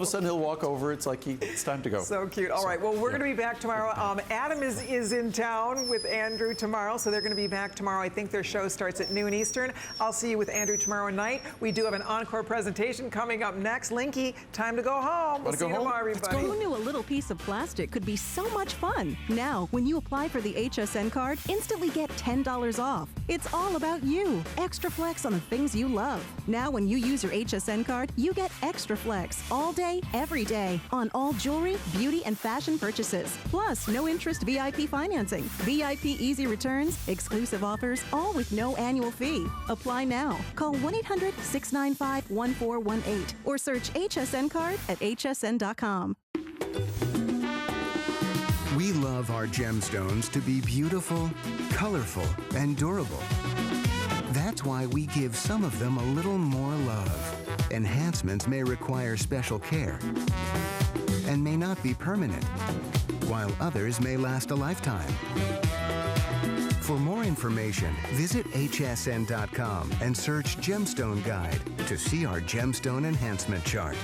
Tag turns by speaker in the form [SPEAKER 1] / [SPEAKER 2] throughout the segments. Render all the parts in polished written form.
[SPEAKER 1] of a sudden he'll walk over. It's like it's time to go.
[SPEAKER 2] So cute. All right. Well, we're going to be back tomorrow. Adam is in town with Andrew tomorrow, so they're going to be back tomorrow. I think their show starts at noon Eastern. I'll see you with Andrew tomorrow night. We do have an encore presentation coming up next. Linky, time to go home. We'll see you tomorrow, everybody.
[SPEAKER 3] Who knew a little piece of plastic could be so much fun? Now, when you apply for the HSN card, instantly get $10 off. It's all about you. Extra flex on the things you love. Now, when you use your HSN card, you get extra flex all day, every day on all jewelry, beauty, and fashion purchases. Plus, no interest VIP financing, VIP easy returns, exclusive offers, all with no annual fee. Apply now. Call 1-800-695-1418 or search HSN card at hsn.com.
[SPEAKER 4] We love our gemstones to be beautiful, colorful, and durable. That's why we give some of them a little more love. Enhancements may require special care and may not be permanent, while others may last a lifetime. For more information, visit hsn.com and search Gemstone Guide to see our gemstone enhancement chart.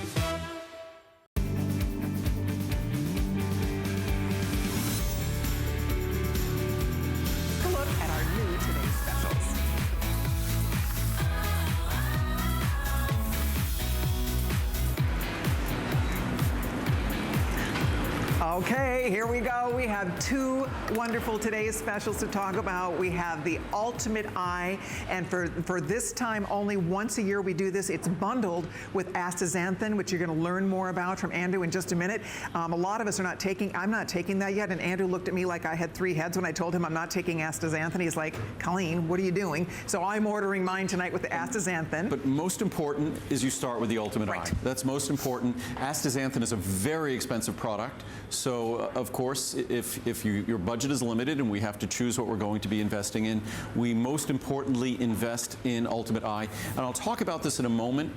[SPEAKER 2] Okay, here we go. We have two wonderful today's specials to talk about. We have the Ultimate Eye, and for this time, only once a year we do this. It's bundled with astaxanthin, which you're going to learn more about from Andrew in just a minute. A lot of us are not taking, I'm not taking that yet, and Andrew looked at me like I had 3 heads when I told him I'm not taking astaxanthin. He's like, Colleen, what are you doing? So I'm ordering mine tonight with the astaxanthin.
[SPEAKER 1] But most important is you start with the Ultimate
[SPEAKER 2] Right.
[SPEAKER 1] Eye. That's most important. Astaxanthin is a very expensive product. So, of course, if your budget is limited and we have to choose what we're going to be investing in, we most importantly invest in Ultimate Eye. And I'll talk about this in a moment,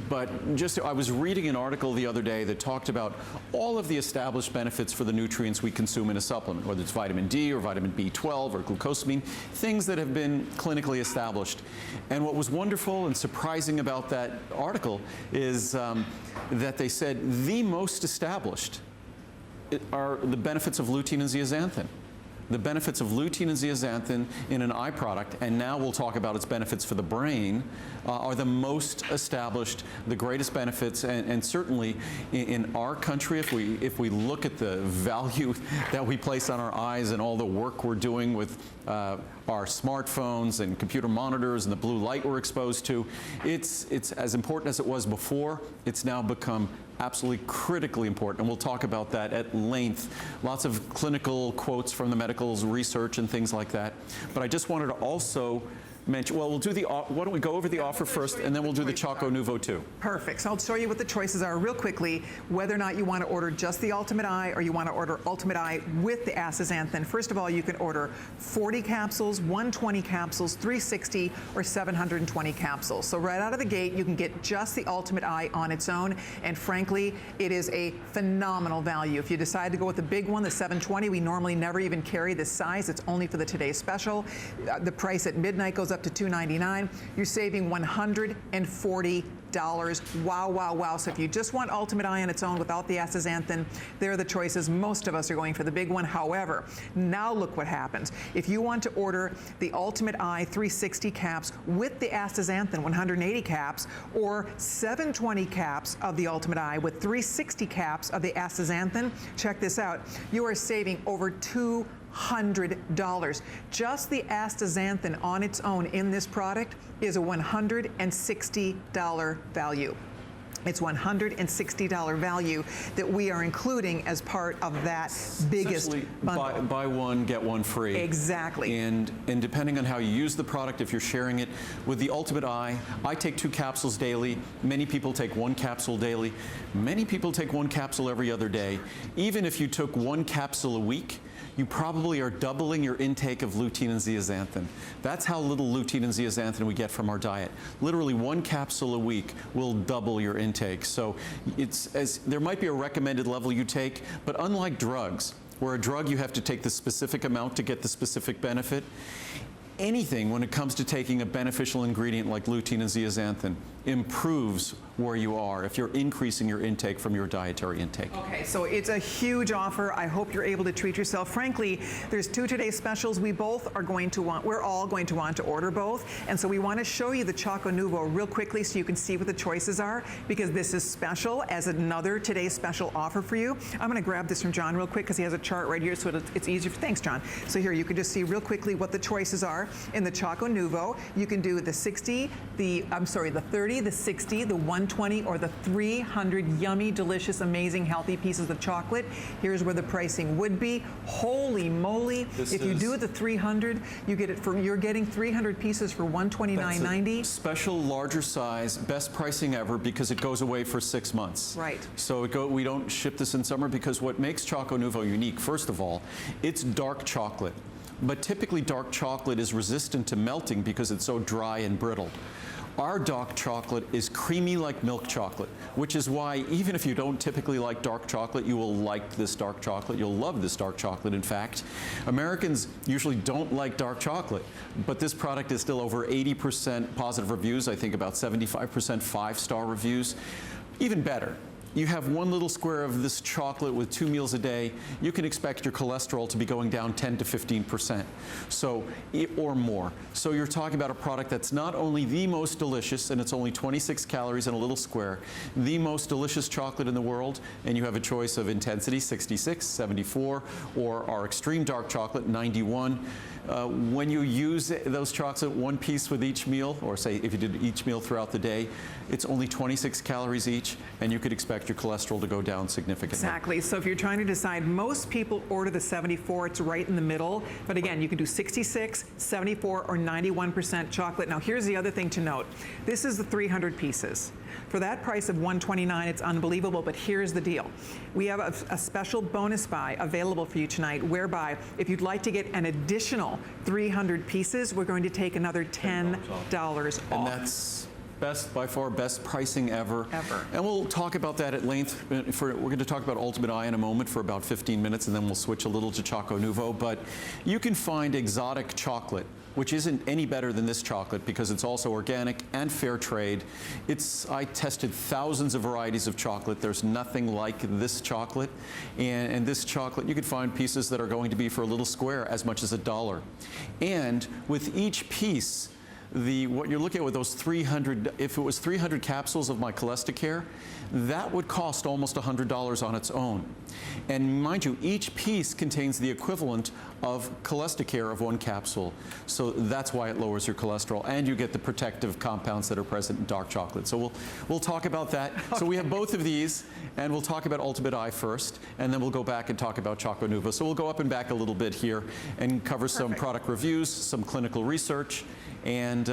[SPEAKER 1] but I was reading an article the other day that talked about all of the established benefits for the nutrients we consume in a supplement, whether it's vitamin D or vitamin B12 or glucosamine, things that have been clinically established. And what was wonderful and surprising about that article is that they said the most established are the benefits of lutein and zeaxanthin. The benefits of lutein and zeaxanthin in an eye product, and now we'll talk about its benefits for the brain, are the most established, the greatest benefits, and certainly in our country, if we look at the value that we place on our eyes and all the work we're doing with our smartphones and computer monitors and the blue light we're exposed to, it's as important as it was before. It's now become absolutely critically important, and we'll talk about that at length. Lots of clinical quotes from the medical research and things like that. But I just wanted to also mention, well, we'll do the, why don't we go over the offer first, and then we'll do the Choco Novo too.
[SPEAKER 2] Perfect. So I'll show you what the choices are real quickly, whether or not you want to order just the Ultimate Eye or you want to order Ultimate Eye with the astaxanthin. First of all, you can order 40 capsules, 120 capsules, 360, or 720 capsules. So right out of the gate, you can get just the Ultimate Eye on its own, and frankly, it is a phenomenal value. If you decide to go with the big one, the 720, we normally never even carry this size. It's only for the today's special. The price at midnight goes up to $299. You're saving $140. Wow, wow, wow. So if you just want Ultimate Eye on its own without the astaxanthin, there are the choices. Most of us are going for the big one. However, now look what happens. If you want to order the Ultimate Eye 360 caps with the astaxanthin, 180 caps, or 720 caps of the Ultimate Eye with 360 caps of the astaxanthin, check this out. You are saving over $200. Just the astaxanthin on its own in this product is a $160 value. It's $160 value that we are including as part of that biggest bundle.
[SPEAKER 1] Buy one, get one free.
[SPEAKER 2] Exactly.
[SPEAKER 1] And depending on how you use the product, if you're sharing it with the Ultimate Eye, I take 2 capsules daily. Many people take 1 capsule daily. Many people take 1 capsule every other day. Even if you took 1 capsule a week, you probably are doubling your intake of lutein and zeaxanthin. That's how little lutein and zeaxanthin we get from our diet. Literally 1 capsule a week will double your intake. So there might be a recommended level you take, but unlike drugs, where a drug you have to take the specific amount to get the specific benefit, anything when it comes to taking a beneficial ingredient like lutein and zeaxanthin, improves where you are if you're increasing your intake from your dietary intake.
[SPEAKER 2] Okay, so it's a huge offer. I hope you're able to treat yourself. Frankly, there's 2 today's specials. We're all going to want to order both. And so we want to show you the Choco Novo real quickly so you can see what the choices are, because this is special as another today's special offer for you. I'm going to grab this from John real quick because he has a chart right here so it's easier. Thanks, John. So here, you can just see real quickly what the choices are in the Choco Novo. You can do the 60, the 30, the 60, the 120, or the 300 yummy, delicious, amazing, healthy pieces of chocolate. Here's where the pricing would be. Holy moly. If you do the 300, you're getting 300 pieces for $129.90.
[SPEAKER 1] Special, larger size, best pricing ever because it goes away for 6 months.
[SPEAKER 2] Right.
[SPEAKER 1] So we don't ship this in summer because what makes Choco Novo unique, first of all, it's dark chocolate. But typically dark chocolate is resistant to melting because it's so dry and brittle. Our dark chocolate is creamy like milk chocolate, which is why even if you don't typically like dark chocolate, you will like this dark chocolate. You'll love this dark chocolate. In fact, Americans usually don't like dark chocolate, but this product is still over 80% positive reviews. I think about 75% 5-star reviews. Even better, you have 1 little square of this chocolate with 2 meals a day, you can expect your cholesterol to be going down 10 to 15%, or more. So you're talking about a product that's not only the most delicious, and it's only 26 calories in a little square, the most delicious chocolate in the world, and you have a choice of intensity, 66, 74, or our extreme dark chocolate, 91. When you use those chocolate 1 piece with each meal, or say if you did each meal throughout the day, it's only 26 calories each, and you could expect your cholesterol to go down significantly.
[SPEAKER 2] Exactly. So if you're trying to decide, most people order the 74. It's right in the middle. But again, you can do 66, 74, or 91% chocolate. Now, here's the other thing to note. This is the 300 pieces. For that price of $129, it's unbelievable, but here's the deal. We have a special bonus buy available for you tonight, whereby if you'd like to get an additional 300 pieces, we're going to take another $10 off.
[SPEAKER 1] And that's by far best pricing ever. And we'll talk about that at length. We're going to talk about Ultimate Eye in a moment for about 15 minutes, and then we'll switch a little to Choco Novo. But you can find exotic chocolate, which isn't any better than this chocolate because it's also organic and fair trade. I tested thousands of varieties of chocolate. There's nothing like this chocolate. And this chocolate, you can find pieces that are going to be for a little square as much as $1. And with each piece, what you're looking at with those 300, if it was 300 capsules of my Cholestericare, that would cost almost $100 on its own. And mind you, each piece contains the equivalent of Cholestericare of 1 capsule. So that's why it lowers your cholesterol, and you get the protective compounds that are present in dark chocolate. So we'll talk about that. Okay. So we have both of these, and we'll talk about Ultimate Eye first, and then we'll go back and talk about Choco Novo. So we'll go up and back a little bit here and cover some product reviews, some clinical research, and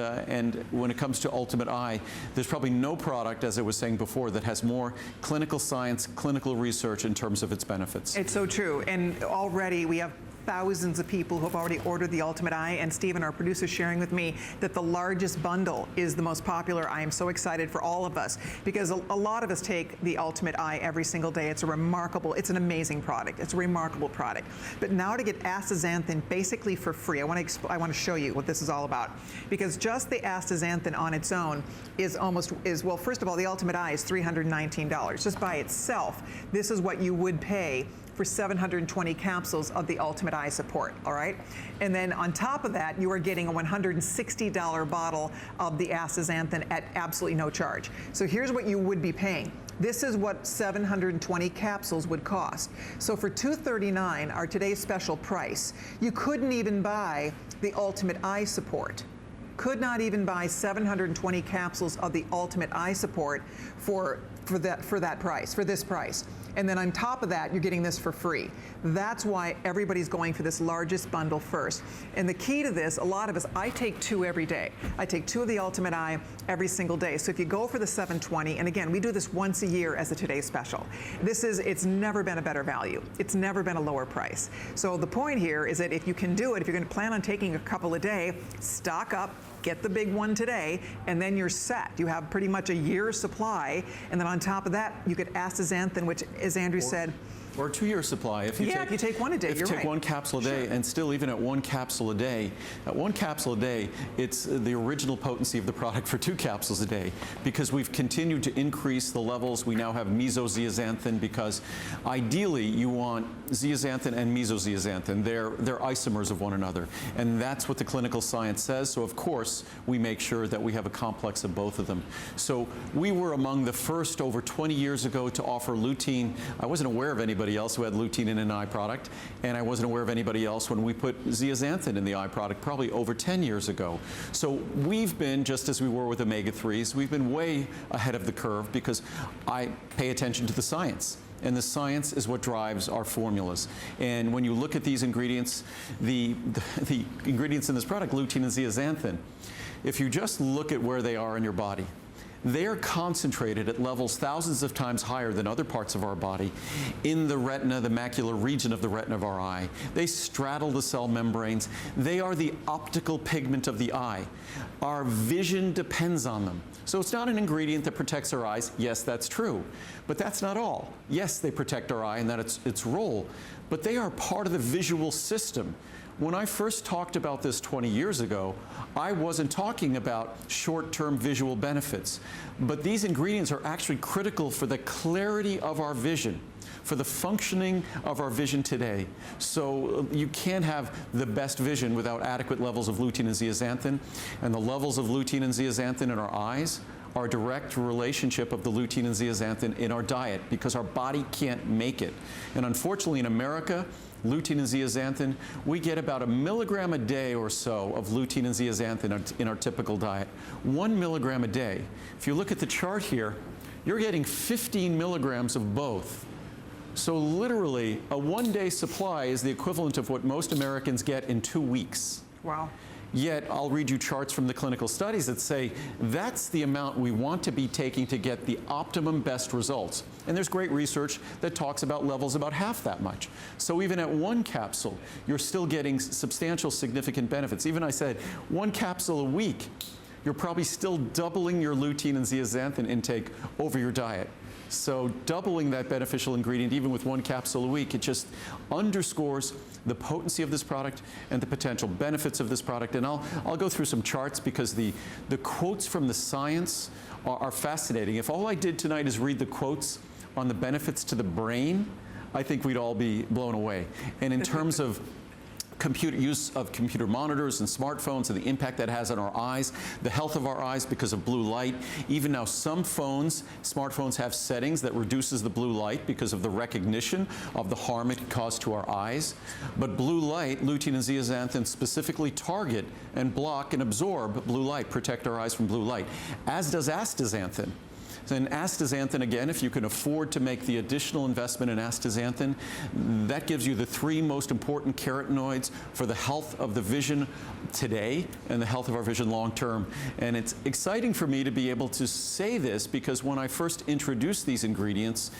[SPEAKER 1] when it comes to Ultimate Eye, there's probably no product, as I was saying before, that has more clinical science, clinical research in terms of its benefits.
[SPEAKER 2] It's so true. And already we have thousands of people who have already ordered the Ultimate Eye, and Stephen, our producer, is sharing with me that the largest bundle is the most popular. I am so excited for all of us because a lot of us take the Ultimate Eye every single day. It's an amazing product. It's a remarkable product. But now to get astaxanthin basically for free, I want to show you what this is all about, because just the astaxanthin on its own well, first of all, the Ultimate Eye is $319 just by itself. This is what you would pay for 720 capsules of the Ultimate Eye support, all right? And then on top of that, you are getting a $160 bottle of the astaxanthin at absolutely no charge. So here's what you would be paying. This is what 720 capsules would cost. So for $239, our today's special price, you couldn't even buy the Ultimate Eye support. Could not even buy 720 capsules of the Ultimate Eye support for this price. And then on top of that, you're getting this for free. That's why everybody's going for this largest bundle first. And the key to this, a lot of us, I take 2 every day. I take 2 of the Ultimate Eye every single day. So if you go for the 720, and again, we do this once a year as a Today's Special. It's never been a better value. It's never been a lower price. So the point here is that if you can do it, if you're going to plan on taking a couple a day, stock up, get the big one today, and then you're set. You have pretty much a year's supply, and then on top of that, you get astaxanthin, which, as Andrew said,
[SPEAKER 1] Or a 2-year supply. If you
[SPEAKER 2] if you take one a day,
[SPEAKER 1] if you
[SPEAKER 2] you're
[SPEAKER 1] take
[SPEAKER 2] right.
[SPEAKER 1] one capsule a day, and still even at one capsule a day, it's the original potency of the product for 2 capsules a day, because we've continued to increase the levels. We now have mesozeaxanthin, because ideally you want zeaxanthin and mesozeaxanthin. They're isomers of one another, and that's what the clinical science says. So of course we make sure that we have a complex of both of them. So we were among the first over 20 years ago to offer lutein. I wasn't aware of anybody else who had lutein in an eye product, and I wasn't aware of anybody else when we put zeaxanthin in the eye product probably over 10 years ago. So we've been, just as we were with omega-3s, we've been way ahead of the curve, because I pay attention to the science. And the science is what drives our formulas. And when you look at these ingredients, the ingredients in this product, lutein and zeaxanthin, if you just look at where they are in your body, they are concentrated at levels thousands of times higher than other parts of our body in the retina, the macular region of the retina of our eye. They straddle the cell membranes. They are the optical pigment of the eye. Our vision depends on them. So it's not an ingredient that protects our eyes. Yes, that's true. But that's not all. Yes, they protect our eye, and that's its role. But they are part of the visual system. When I first talked about this 20 years ago, I wasn't talking about short-term visual benefits. But these ingredients are actually critical for the clarity of our vision, for the functioning of our vision today. So you can't have the best vision without adequate levels of lutein and zeaxanthin. And the levels of lutein and zeaxanthin in our eyes are a direct relationship of the lutein and zeaxanthin in our diet, because our body can't make it. And unfortunately in America, lutein and zeaxanthin, we get about 1 milligram a day or so of lutein and zeaxanthin in our typical diet. 1 milligram a day. If you look at the chart here, you're getting 15 milligrams of both. So literally, a 1-day supply is the equivalent of what most Americans get in 2 weeks.
[SPEAKER 2] Wow.
[SPEAKER 1] Yet, I'll read you charts from the clinical studies that say that's the amount we want to be taking to get the optimum best results. And there's great research that talks about levels about half that much. So even at 1 capsule, you're still getting substantial, significant benefits. Even I said 1 capsule a week, you're probably still doubling your lutein and zeaxanthin intake over your diet. So doubling that beneficial ingredient, even with 1 capsule a week, it just underscores the potency of this product and the potential benefits of this product. And I'll go through some charts, because the quotes from the science are fascinating. If all I did tonight is read the quotes on the benefits to the brain, I think we'd all be blown away. And in terms of use of computer monitors and smartphones and the impact that has on our eyes, the health of our eyes because of blue light. Even now, some smartphones have settings that reduces the blue light because of the recognition of the harm it can cause to our eyes. But blue light, lutein and zeaxanthin specifically target and block and absorb blue light, protect our eyes from blue light, as does astaxanthin. And astaxanthin, again, if you can afford to make the additional investment in astaxanthin, that gives you the 3 most important carotenoids for the health of the vision today and the health of our vision long term. And it's exciting for me to be able to say this, because when I first introduced these ingredients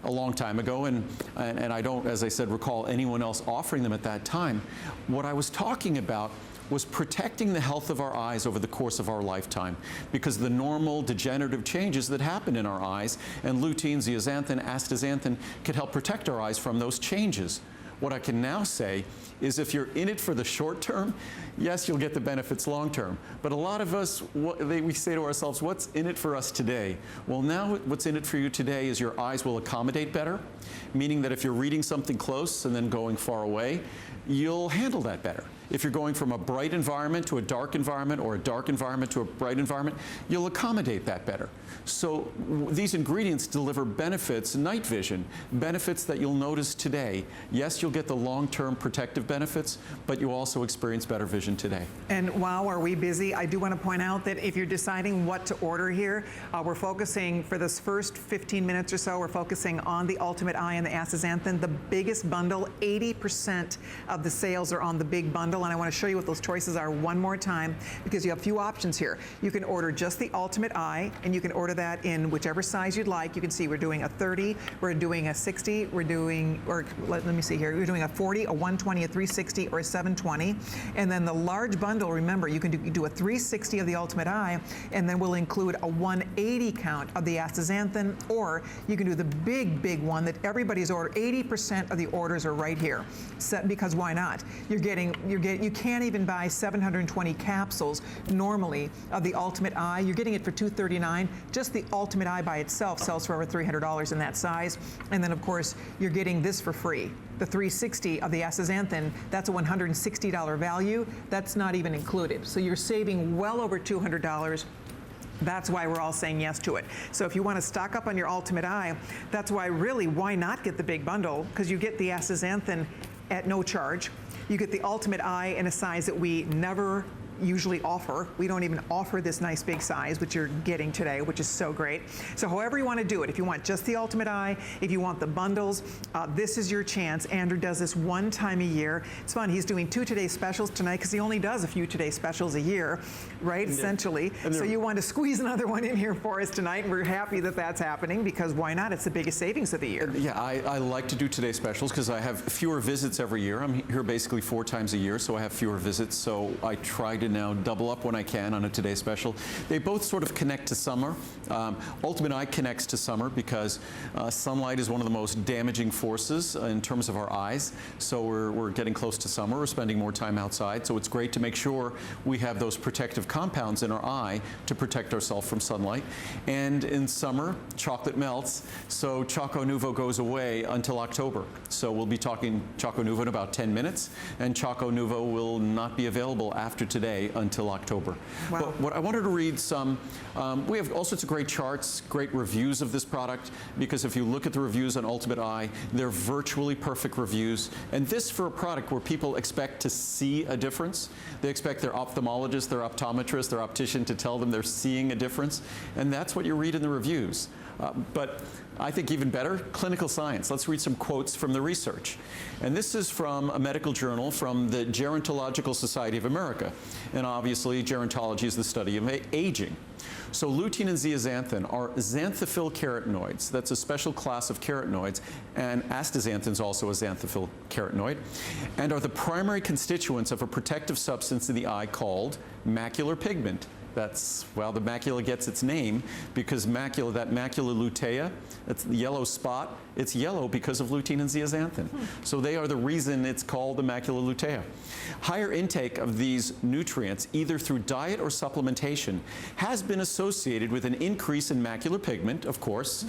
[SPEAKER 1] a long time ago, and I don't, as I said, recall anyone else offering them at that time, what I was talking about was protecting the health of our eyes over the course of our lifetime, because the normal degenerative changes that happen in our eyes, and lutein, zeaxanthin, astaxanthin can help protect our eyes from those changes. What I can now say is, if you're in it for the short term, yes, you'll get the benefits long term. But a lot of us, we say to ourselves, what's in it for us today? Well, now what's in it for you today is your eyes will accommodate better, meaning that if you're reading something close and then going far away, you'll handle that better. If you're going from a bright environment to a dark environment, or a dark environment to a bright environment, you'll accommodate that better. So these ingredients deliver benefits, night vision, benefits that you'll notice today. Yes, you'll get the long-term protective benefits, but you also experience better vision today.
[SPEAKER 2] And wow, are we busy? I do want to point out that if you're deciding what to order here, we're focusing for this first 15 minutes or so, we're focusing on the Ultimate Eye and the astaxanthin, the biggest bundle. 80% of the sales are on the big bundle. bundle, and I want to show you what those choices are one more time because you have a few options here. You can order just the Ultimate Eye, and you can order that in whichever size you'd like. You can see we're doing a 30, we're doing a 60, we're doing, or let me see here, we're doing a 40, a 120, a 360, or a 720. And then the large bundle, remember, you can do a 360 of the Ultimate Eye, and then we'll include a 180 count of the astaxanthin, or you can do the big one that everybody's ordered. 80% of the orders are right here. Because why not? You can't even buy 720 capsules normally of the Ultimate Eye. You're getting it for $239. Just the Ultimate Eye by itself sells for over $300 in that size. And then of course, you're getting this for free. The 360 of the astaxanthin, that's a $160 value. That's not even included. So you're saving well over $200. That's why we're all saying yes to it. So if you want to stock up on your Ultimate Eye, that's why really, why not get the big bundle? Because you get the astaxanthin at no charge. You get the Ultimate Eye in a size that we never usually offer. We don't even offer this nice big size, which you're getting today, which is so great. So however you want to do it, if you want just the Ultimate Eye, if you want the bundles, this is your chance. Andrew does this one time a year. It's fun. He's doing 2 Today Specials tonight because he only does a few Today Specials a year, right, essentially. So you want to squeeze another one in here for us tonight, and we're happy that that's happening because why not? It's the biggest savings of the year.
[SPEAKER 1] Yeah, I like to do Today Specials because I have fewer visits every year. I'm here basically 4 times a year, so I have fewer visits. So I try to now double up when I can on a Today Special. They both sort of connect to summer. Ultimate Eye connects to summer because sunlight is one of the most damaging forces in terms of our eyes. So we're getting close to summer. We're spending more time outside. So it's great to make sure we have those protective compounds in our eye to protect ourselves from sunlight. And in summer, chocolate melts. So Choco Novo goes away until October. So we'll be talking Choco Novo in about 10 minutes. And Choco Novo will not be available after today until October.
[SPEAKER 2] Wow.
[SPEAKER 1] But what I wanted to read some, we have all sorts of great charts, great reviews of this product, because if you look at the reviews on Ultimate Eye, they're virtually perfect reviews. And this for a product where people expect to see a difference. They expect their ophthalmologist, their optometrist, their optician to tell them they're seeing a difference. And that's what you read in the reviews. But I think even better, clinical science. Let's read some quotes from the research. And this is from a medical journal from the Gerontological Society of America. And obviously, gerontology is the study of aging. So lutein and zeaxanthin are xanthophyll carotenoids. That's a special class of carotenoids. And astaxanthin is also a xanthophyll carotenoid. And are the primary constituents of a protective substance in the eye called macular pigment. That's, well, the macula gets its name because macula, that macula lutea, that's the yellow spot, it's yellow because of lutein and zeaxanthin. So they are the reason it's called the macula lutea. Higher intake of these nutrients, either through diet or supplementation, has been associated with an increase in macular pigment, of course,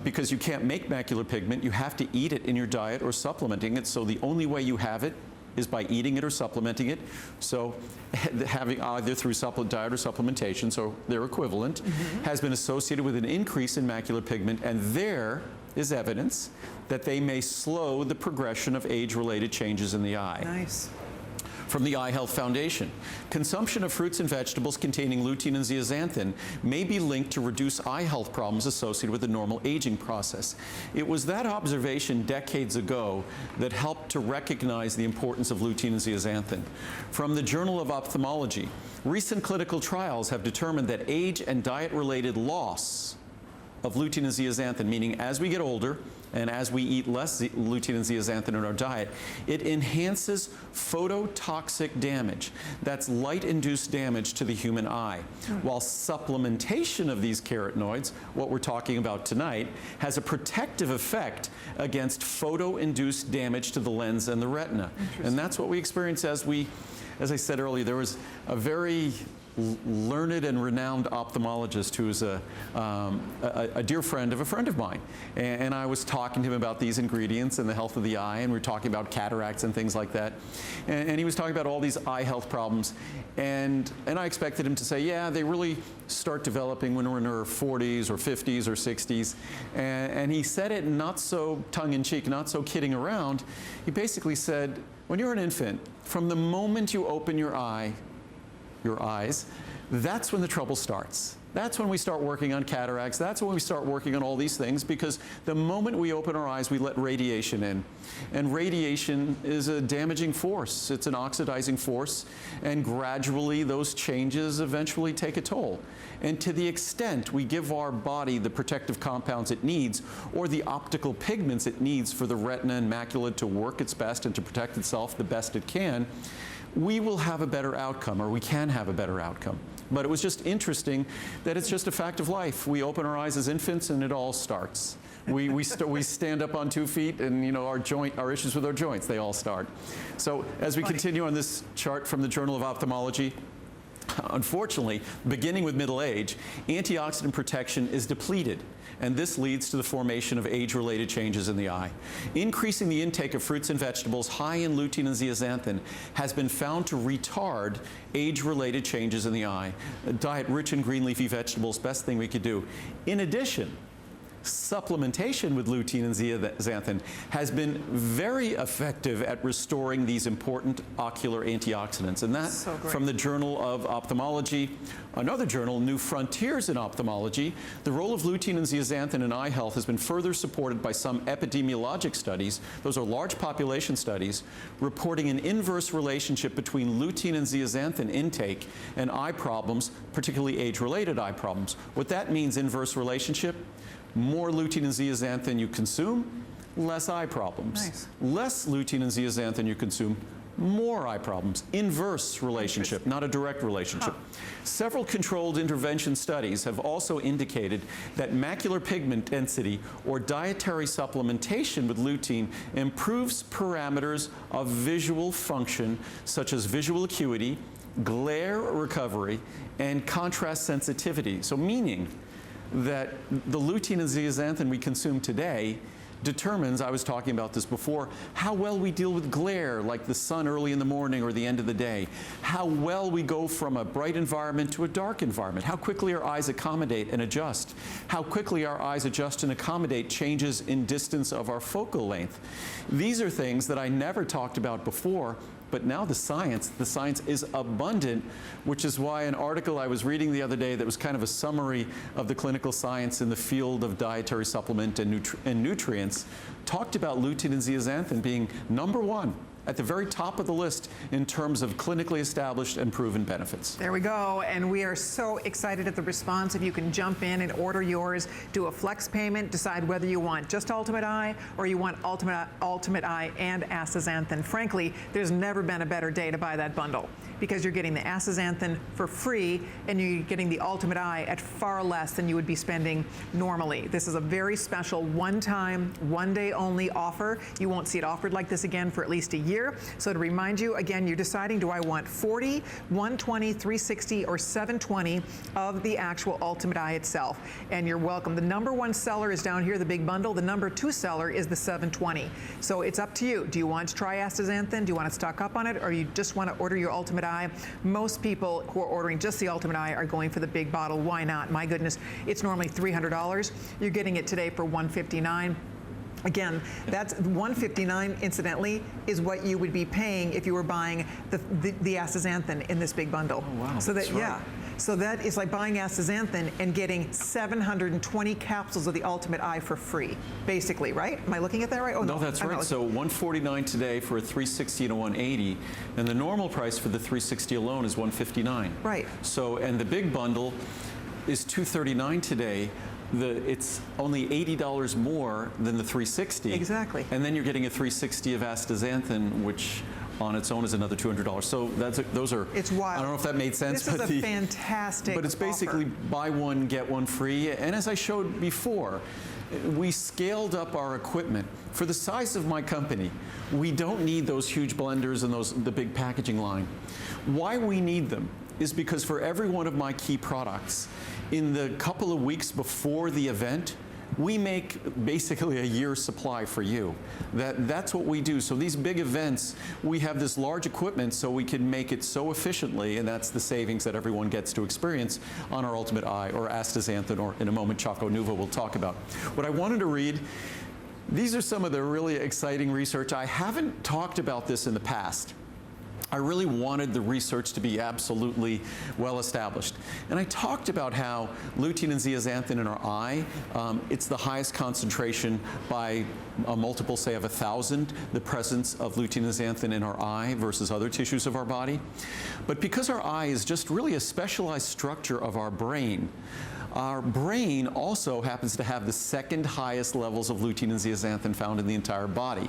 [SPEAKER 1] because you can't make macular pigment, you have to eat it in your diet or supplementing it, so the only way you have it is by eating it or supplementing it. So having either through diet or supplementation, so they're equivalent, has been associated with an increase in macular pigment, and there is evidence that they may slow the progression of age-related changes in the eye.
[SPEAKER 2] Nice.
[SPEAKER 1] From the Eye Health Foundation, consumption of fruits and vegetables containing lutein and zeaxanthin may be linked to reduced eye health problems associated with the normal aging process. It was that observation decades ago that helped to recognize the importance of lutein and zeaxanthin. From the Journal of Ophthalmology, recent clinical trials have determined that age and diet-related loss of lutein and zeaxanthin, meaning as we get older and as we eat less lutein and zeaxanthin in our diet, it enhances phototoxic damage. That's light-induced damage to the human eye. While supplementation of these carotenoids, what we're talking about tonight, has a protective effect against photo-induced damage to the lens and the retina. And that's what we experience as I said earlier, there was a very learned and renowned ophthalmologist who's a dear friend of a friend of mine. And I was talking to him about these ingredients and the health of the eye, and we were talking about cataracts and things like that. And he was talking about all these eye health problems. And I expected him to say, yeah, they really start developing when we're in our 40s or 50s or 60s. And he said it not so tongue-in-cheek, not so kidding around. He basically said, when you're an infant, from the moment you open your eyes, that's when the trouble starts. That's when we start working on cataracts. That's when we start working on all these things, because the moment we open our eyes, we let radiation in. And radiation is a damaging force. It's an oxidizing force. And gradually, those changes eventually take a toll. And to the extent we give our body the protective compounds it needs, or the optical pigments it needs for the retina and macula to work its best and to protect itself the best it can, we will have a better outcome, or we can have a better outcome. But it was just interesting that it's just a fact of life. We open our eyes as infants and it all starts. We stand up on 2 feet, and you know, our issues with our joints, they all start. So as we continue on this chart from the Journal of Ophthalmology, unfortunately, beginning with middle age, antioxidant protection is depleted, and this leads to the formation of age-related changes in the eye. Increasing the intake of fruits and vegetables high in lutein and zeaxanthin has been found to retard age-related changes in the eye. A diet rich in green leafy vegetables, best thing we could do. In addition, supplementation with lutein and zeaxanthin has been very effective at restoring these important ocular antioxidants. And that from the Journal of Ophthalmology. Another journal, New Frontiers in Ophthalmology, the role of lutein and zeaxanthin in eye health has been further supported by some epidemiologic studies. Those are large population studies reporting an inverse relationship between lutein and zeaxanthin intake and eye problems, particularly age-related eye problems. What that means, inverse relationship: more lutein and zeaxanthin you consume, less eye problems. Nice. Less lutein and zeaxanthin you consume, more eye problems. Inverse relationship, not a direct relationship. Several controlled intervention studies have also indicated that macular pigment density or dietary supplementation with lutein improves parameters of visual function, such as visual acuity, glare recovery, and contrast sensitivity. So meaning that the lutein and zeaxanthin we consume today determines, I was talking about this before, how well we deal with glare, like the sun early in the morning or the end of the day, how well we go from a bright environment to a dark environment, how quickly our eyes accommodate and adjust, how quickly our eyes adjust and accommodate changes in distance of our focal length. These are things that I never talked about before, but now the science is abundant, which is why an article I was reading the other day that was kind of a summary of the clinical science in the field of dietary supplement and nutrients talked about lutein and zeaxanthin being #1 at the very top of the list in terms of clinically established and proven benefits.
[SPEAKER 2] There we go, and we are so excited at the response. If you can jump in and order yours, do a flex payment, decide whether you want just Ultimate Eye or you want Ultimate Eye and astaxanthin. Frankly, there's never been a better day to buy that bundle, because you're getting the astaxanthin for free and you're getting the Ultimate Eye at far less than you would be spending normally. This is a very special one-time, one-day only offer. You won't see it offered like this again for at least a year. So to remind you, again, you're deciding, do I want 40, 120, 360, or 720 of the actual Ultimate Eye itself? And you're welcome. The #1 seller is down here, the big bundle. The #2 seller is the 720. So it's up to you. Do you want to try astaxanthin? Do you want to stock up on it? Or you just want to order your Ultimate Eye? Most people who are ordering just the Ultimate Eye are going for the big bottle. Why not? My goodness, it's normally $300. You're getting it today for $159. Again, that's $159, incidentally, is what you would be paying if you were buying the astaxanthin in this big bundle.
[SPEAKER 1] Oh, wow.
[SPEAKER 2] So that, yeah. So that is like buying astaxanthin and getting 720 capsules of the Ultimate Eye for free, basically, right? Am I looking at that right? Oh,
[SPEAKER 1] no, that's right. So $149 today for a 360 and a 180, and the normal price for the 360 alone is $159.
[SPEAKER 2] Right.
[SPEAKER 1] So, and the big bundle is $239 today. It's only $80 more than the 360.
[SPEAKER 2] Exactly.
[SPEAKER 1] And then you're getting a 360 of astaxanthin, which on its own is another $200. So those are.
[SPEAKER 2] It's wild.
[SPEAKER 1] I don't know if that made sense.
[SPEAKER 2] This is a fantastic
[SPEAKER 1] But it's basically buy one, get one free. And as I showed before, we scaled up our equipment. For the size of my company, we don't need those huge blenders and the big packaging line. Why we need them is because for every one of my key products, in the couple of weeks before the event, we make basically a year's supply for you. That's what we do. So these big events, we have this large equipment so we can make it so efficiently, and that's the savings that everyone gets to experience on our Ultimate Eye or astaxanthin, or in a moment Choco Novo we'll talk about. What I wanted to read, these are some of the really exciting research. I haven't talked about this in the past. I really wanted the research to be absolutely well established. And I talked about how lutein and zeaxanthin in our eye, it's the highest concentration by a multiple, say, of 1,000, the presence of lutein and zeaxanthin in our eye versus other tissues of our body. But because our eye is just really a specialized structure of our brain also happens to have the second highest levels of lutein and zeaxanthin found in the entire body.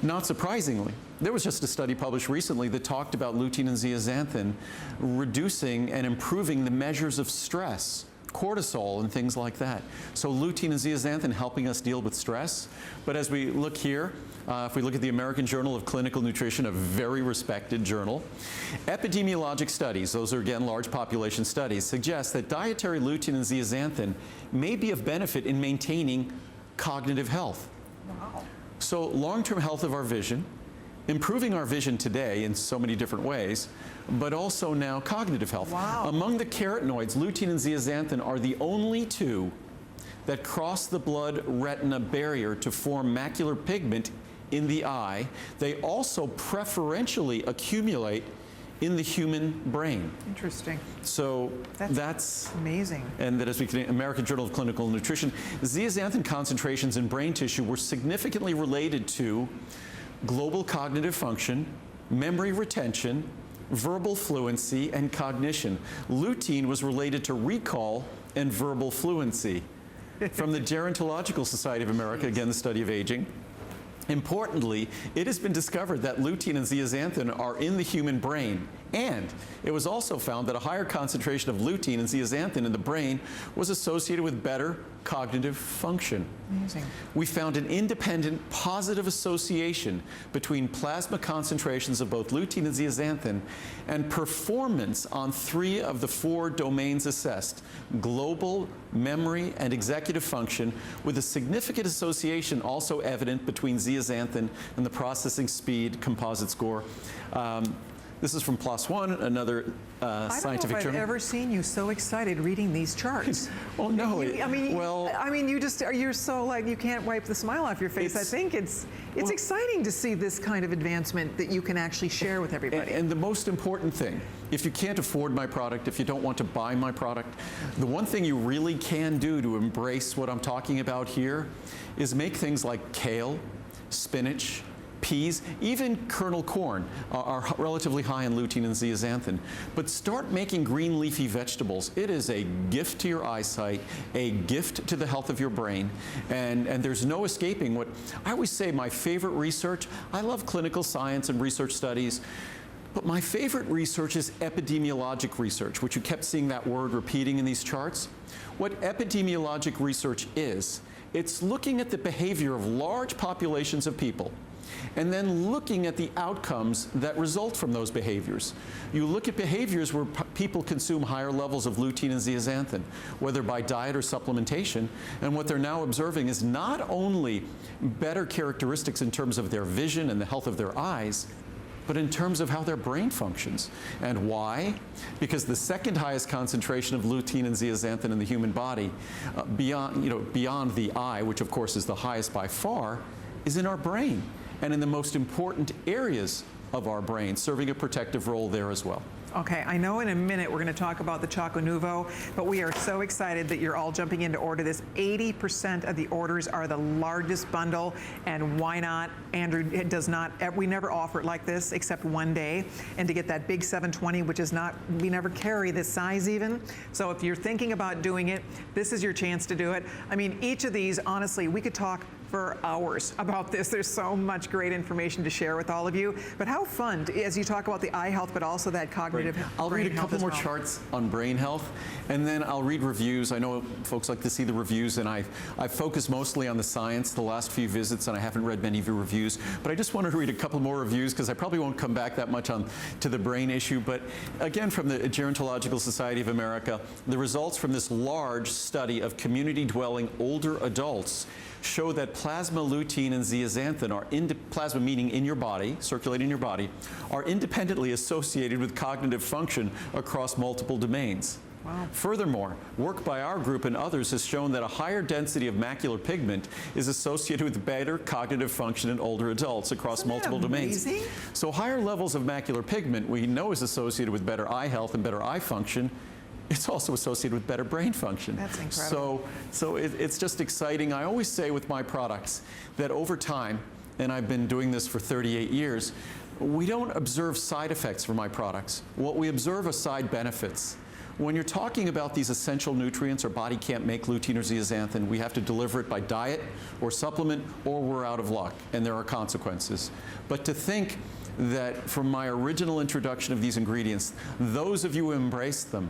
[SPEAKER 1] Not surprisingly, there was just a study published recently that talked about lutein and zeaxanthin reducing and improving the measures of stress, cortisol and things like that. So lutein and zeaxanthin helping us deal with stress. But as we look here, if we look at the American Journal of Clinical Nutrition, a very respected journal, epidemiologic studies, those are again large population studies, suggest that dietary lutein and zeaxanthin may be of benefit in maintaining cognitive health.
[SPEAKER 2] Wow.
[SPEAKER 1] So long-term health of our vision, improving our vision today in so many different ways, but also now cognitive health.
[SPEAKER 2] Wow.
[SPEAKER 1] Among the carotenoids, lutein and zeaxanthin are the only two that cross the blood-retina barrier to form macular pigment in the eye. They also preferentially accumulate in the human brain.
[SPEAKER 2] Interesting.
[SPEAKER 1] So that's
[SPEAKER 2] amazing.
[SPEAKER 1] And that, as we can, American Journal of Clinical Nutrition, zeaxanthin concentrations in brain tissue were significantly related to global cognitive function, memory retention, verbal fluency, and cognition. Lutein was related to recall and verbal fluency. From the Gerontological Society of America, again, the study of aging. Importantly, it has been discovered that lutein and zeaxanthin are in the human brain, and it was also found that a higher concentration of lutein and zeaxanthin in the brain was associated with better cognitive function.
[SPEAKER 2] Amazing.
[SPEAKER 1] We found an independent positive association between plasma concentrations of both lutein and zeaxanthin and performance on 3 of the 4 domains assessed: global, memory, and executive function, with a significant association also evident between zeaxanthin and the processing speed composite score. This is from PLOS One, another scientific journal.
[SPEAKER 2] I don't know if I've ever seen you so excited reading these charts.
[SPEAKER 1] Oh no!
[SPEAKER 2] You're so like you can't wipe the smile off your face. I think it's exciting to see this kind of advancement that you can actually share with everybody.
[SPEAKER 1] And the most important thing, if you can't afford my product, if you don't want to buy my product, the one thing you really can do to embrace what I'm talking about here is make things like kale, spinach, peas, even kernel corn are relatively high in lutein and zeaxanthin. But start making green leafy vegetables. It is a gift to your eyesight, a gift to the health of your brain, and there's no escaping what I always say. My favorite research, I love clinical science and research studies, but my favorite research is epidemiologic research, which you kept seeing that word repeating in these charts. What epidemiologic research is, it's looking at the behavior of large populations of people and then looking at the outcomes that result from those behaviors. You look at behaviors where people consume higher levels of lutein and zeaxanthin, whether by diet or supplementation, and what they're now observing is not only better characteristics in terms of their vision and the health of their eyes, but in terms of how their brain functions. And why? Because the second highest concentration of lutein and zeaxanthin in the human body, beyond the eye, which of course is the highest by far, is in our brain and in the most important areas of our brain, serving a protective role there as well.
[SPEAKER 2] Okay, I know in a minute we're going to talk about the Choco Novo, but we are so excited that you're all jumping in to order this. 80% of the orders are the largest bundle, and why not? Andrew, it does not, we never offer it like this except one day, and to get that big 720, which is not, we never carry this size even. So if you're thinking about doing it, this is your chance to do it. I mean, each of these, honestly, we could talk for hours about this. There's so much great information to share with all of you. But how fun, as you talk about the eye health, but also that cognitive brain health.
[SPEAKER 1] I'll read a couple more charts on brain health, and then I'll read reviews. I know folks like to see the reviews, and I've focused mostly on the science the last few visits, and I haven't read many of your reviews. But I just wanted to read a couple more reviews because I probably won't come back that much to the brain issue. But again, from the Gerontological Society of America, the results from this large study of community-dwelling older adults show that plasma lutein and zeaxanthin are plasma meaning in your body, circulating in your body, are independently associated with cognitive function across multiple domains.
[SPEAKER 2] Wow.
[SPEAKER 1] Furthermore, work by our group and others has shown that a higher density of macular pigment is associated with better cognitive function in older adults across
[SPEAKER 2] Isn't that
[SPEAKER 1] multiple domains.
[SPEAKER 2] amazing?
[SPEAKER 1] So higher levels of macular pigment we know is associated with better eye health and better eye function. It's also associated with better brain function.
[SPEAKER 2] That's incredible.
[SPEAKER 1] So it's just exciting. I always say with my products that over time, and I've been doing this for 38 years, we don't observe side effects for my products. What we observe are side benefits. When you're talking about these essential nutrients, our body can't make lutein or zeaxanthin. We have to deliver it by diet or supplement, or we're out of luck, and there are consequences. But to think that from my original introduction of these ingredients, those of you who embraced them,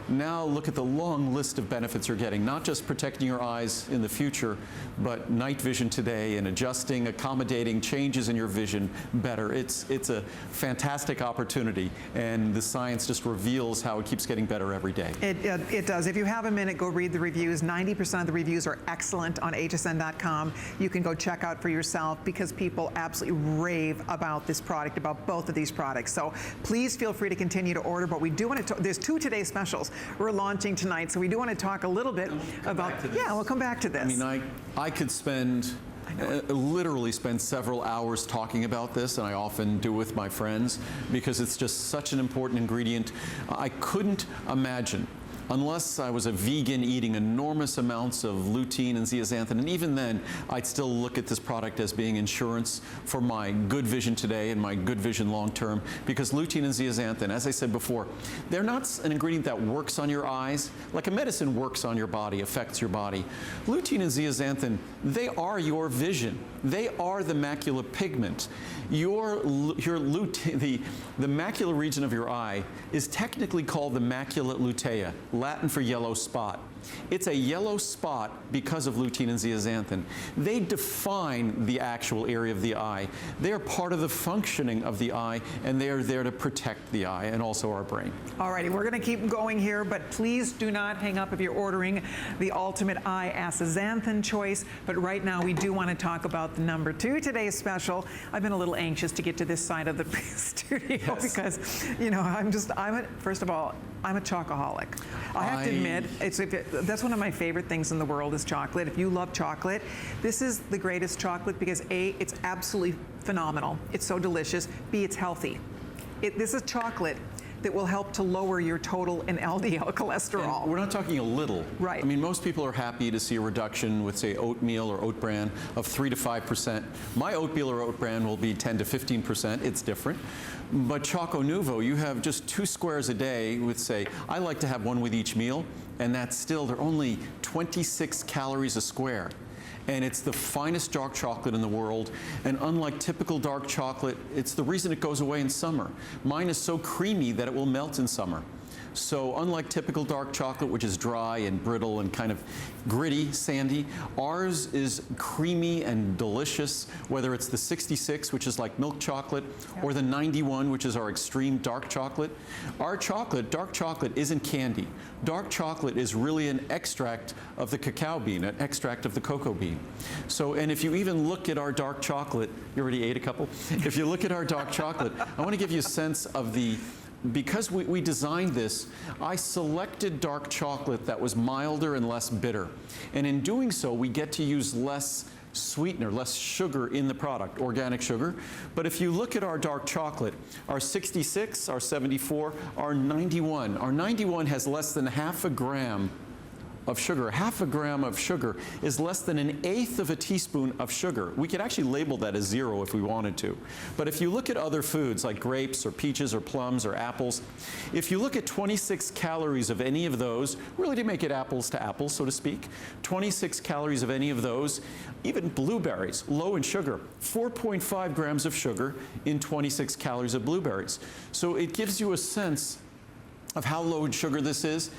[SPEAKER 1] now look at the long list of benefits you're getting, not just protecting your eyes in the future, but night vision today and adjusting, accommodating changes in your vision better. It's a fantastic opportunity, and the science just reveals how it keeps getting better every day.
[SPEAKER 2] It does. If you have a minute, go read the reviews. 90% of the reviews are excellent on hsn.com. You can go check out for yourself because people absolutely rave about this product, about both of these products. So please feel free to continue to order, but we do want to, there's 2 today specials we're launching tonight, so we do want to talk a little bit about, yeah, we'll come back to this.
[SPEAKER 1] I mean, I could spend, literally spend several hours talking about this, and I often do with my friends, because it's just such an important ingredient. I couldn't imagine, unless I was a vegan eating enormous amounts of lutein and zeaxanthin, and even then, I'd still look at this product as being insurance for my good vision today and my good vision long term, because lutein and zeaxanthin, as I said before, they're not an ingredient that works on your eyes, like a medicine works on your body, affects your body. Lutein and zeaxanthin, they are your vision. They are the macular pigment. The macular region of your eye is technically called the macula lutea, Latin for yellow spot. It's a yellow spot because of lutein and zeaxanthin. They define the actual area of the eye. They are part of the functioning of the eye, and they are there to protect the eye and also our brain.
[SPEAKER 2] All righty, we're going to keep going here, but please do not hang up if you're ordering the Ultimate Eye Astaxanthin choice. But right now, we do want to talk about the number 2 today's special. I've been a little anxious to get to this side of the studio because, you know, first of all, I'm a chocoholic. I have to admit, that's one of my favorite things in the world is chocolate. If you love chocolate, this is the greatest chocolate because A, it's absolutely phenomenal. It's so delicious. B, it's healthy. This is chocolate that will help to lower your total and LDL cholesterol.
[SPEAKER 1] And we're not talking a little.
[SPEAKER 2] Right.
[SPEAKER 1] I mean, most people are happy to see a reduction with, say, oatmeal or oat bran of 3 to 5%. My oatmeal or oat bran will be 10 to 15%. It's different. But Choco Novo, you have just 2 squares a day with, say, I like to have 1 with each meal, and that's still, they're only 26 calories a square. And it's the finest dark chocolate in the world. And unlike typical dark chocolate, it's the reason it goes away in summer. Mine is so creamy that it will melt in summer. So unlike typical dark chocolate, which is dry and brittle and kind of gritty, sandy, ours is creamy and delicious, whether it's the 66, which is like milk chocolate, or the 91, which is our extreme dark chocolate. Our chocolate, dark chocolate, isn't candy. Dark chocolate is really an extract of the cacao bean, an extract of the cocoa bean. So, and if you even look at our dark chocolate, you already ate a couple? If you look at our dark chocolate, I want to give you a sense of because we designed this, I selected dark chocolate that was milder and less bitter. And in doing so, we get to use less sweetener, less sugar in the product, organic sugar. But if you look at our dark chocolate, our 66, our 74, our 91 has less than half a gram of sugar. Half a gram of sugar is less than 1/8 of a teaspoon of sugar. We could actually label that as 0 if we wanted to. But if you look at other foods like grapes or peaches or plums or apples, if you look at 26 calories of any of those, really to make it apples to apples, so to speak, 26 calories of any of those, even blueberries, low in sugar, 4.5 grams of sugar in 26 calories of blueberries. So it gives you a sense of how low in sugar this is.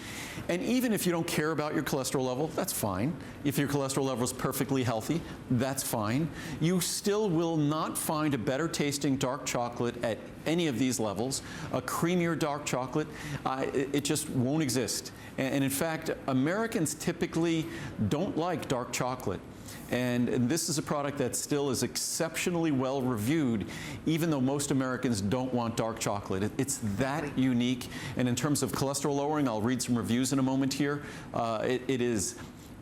[SPEAKER 1] And even if you don't care about your cholesterol level, that's fine. If your cholesterol level is perfectly healthy, that's fine. You still will not find a better tasting dark chocolate at any of these levels. A creamier dark chocolate, it just won't exist. And in fact, Americans typically don't like dark chocolate. And this is a product that still is exceptionally well reviewed, even though most Americans don't want dark chocolate. It's that unique. And in terms of cholesterol lowering, I'll read some reviews in a moment here.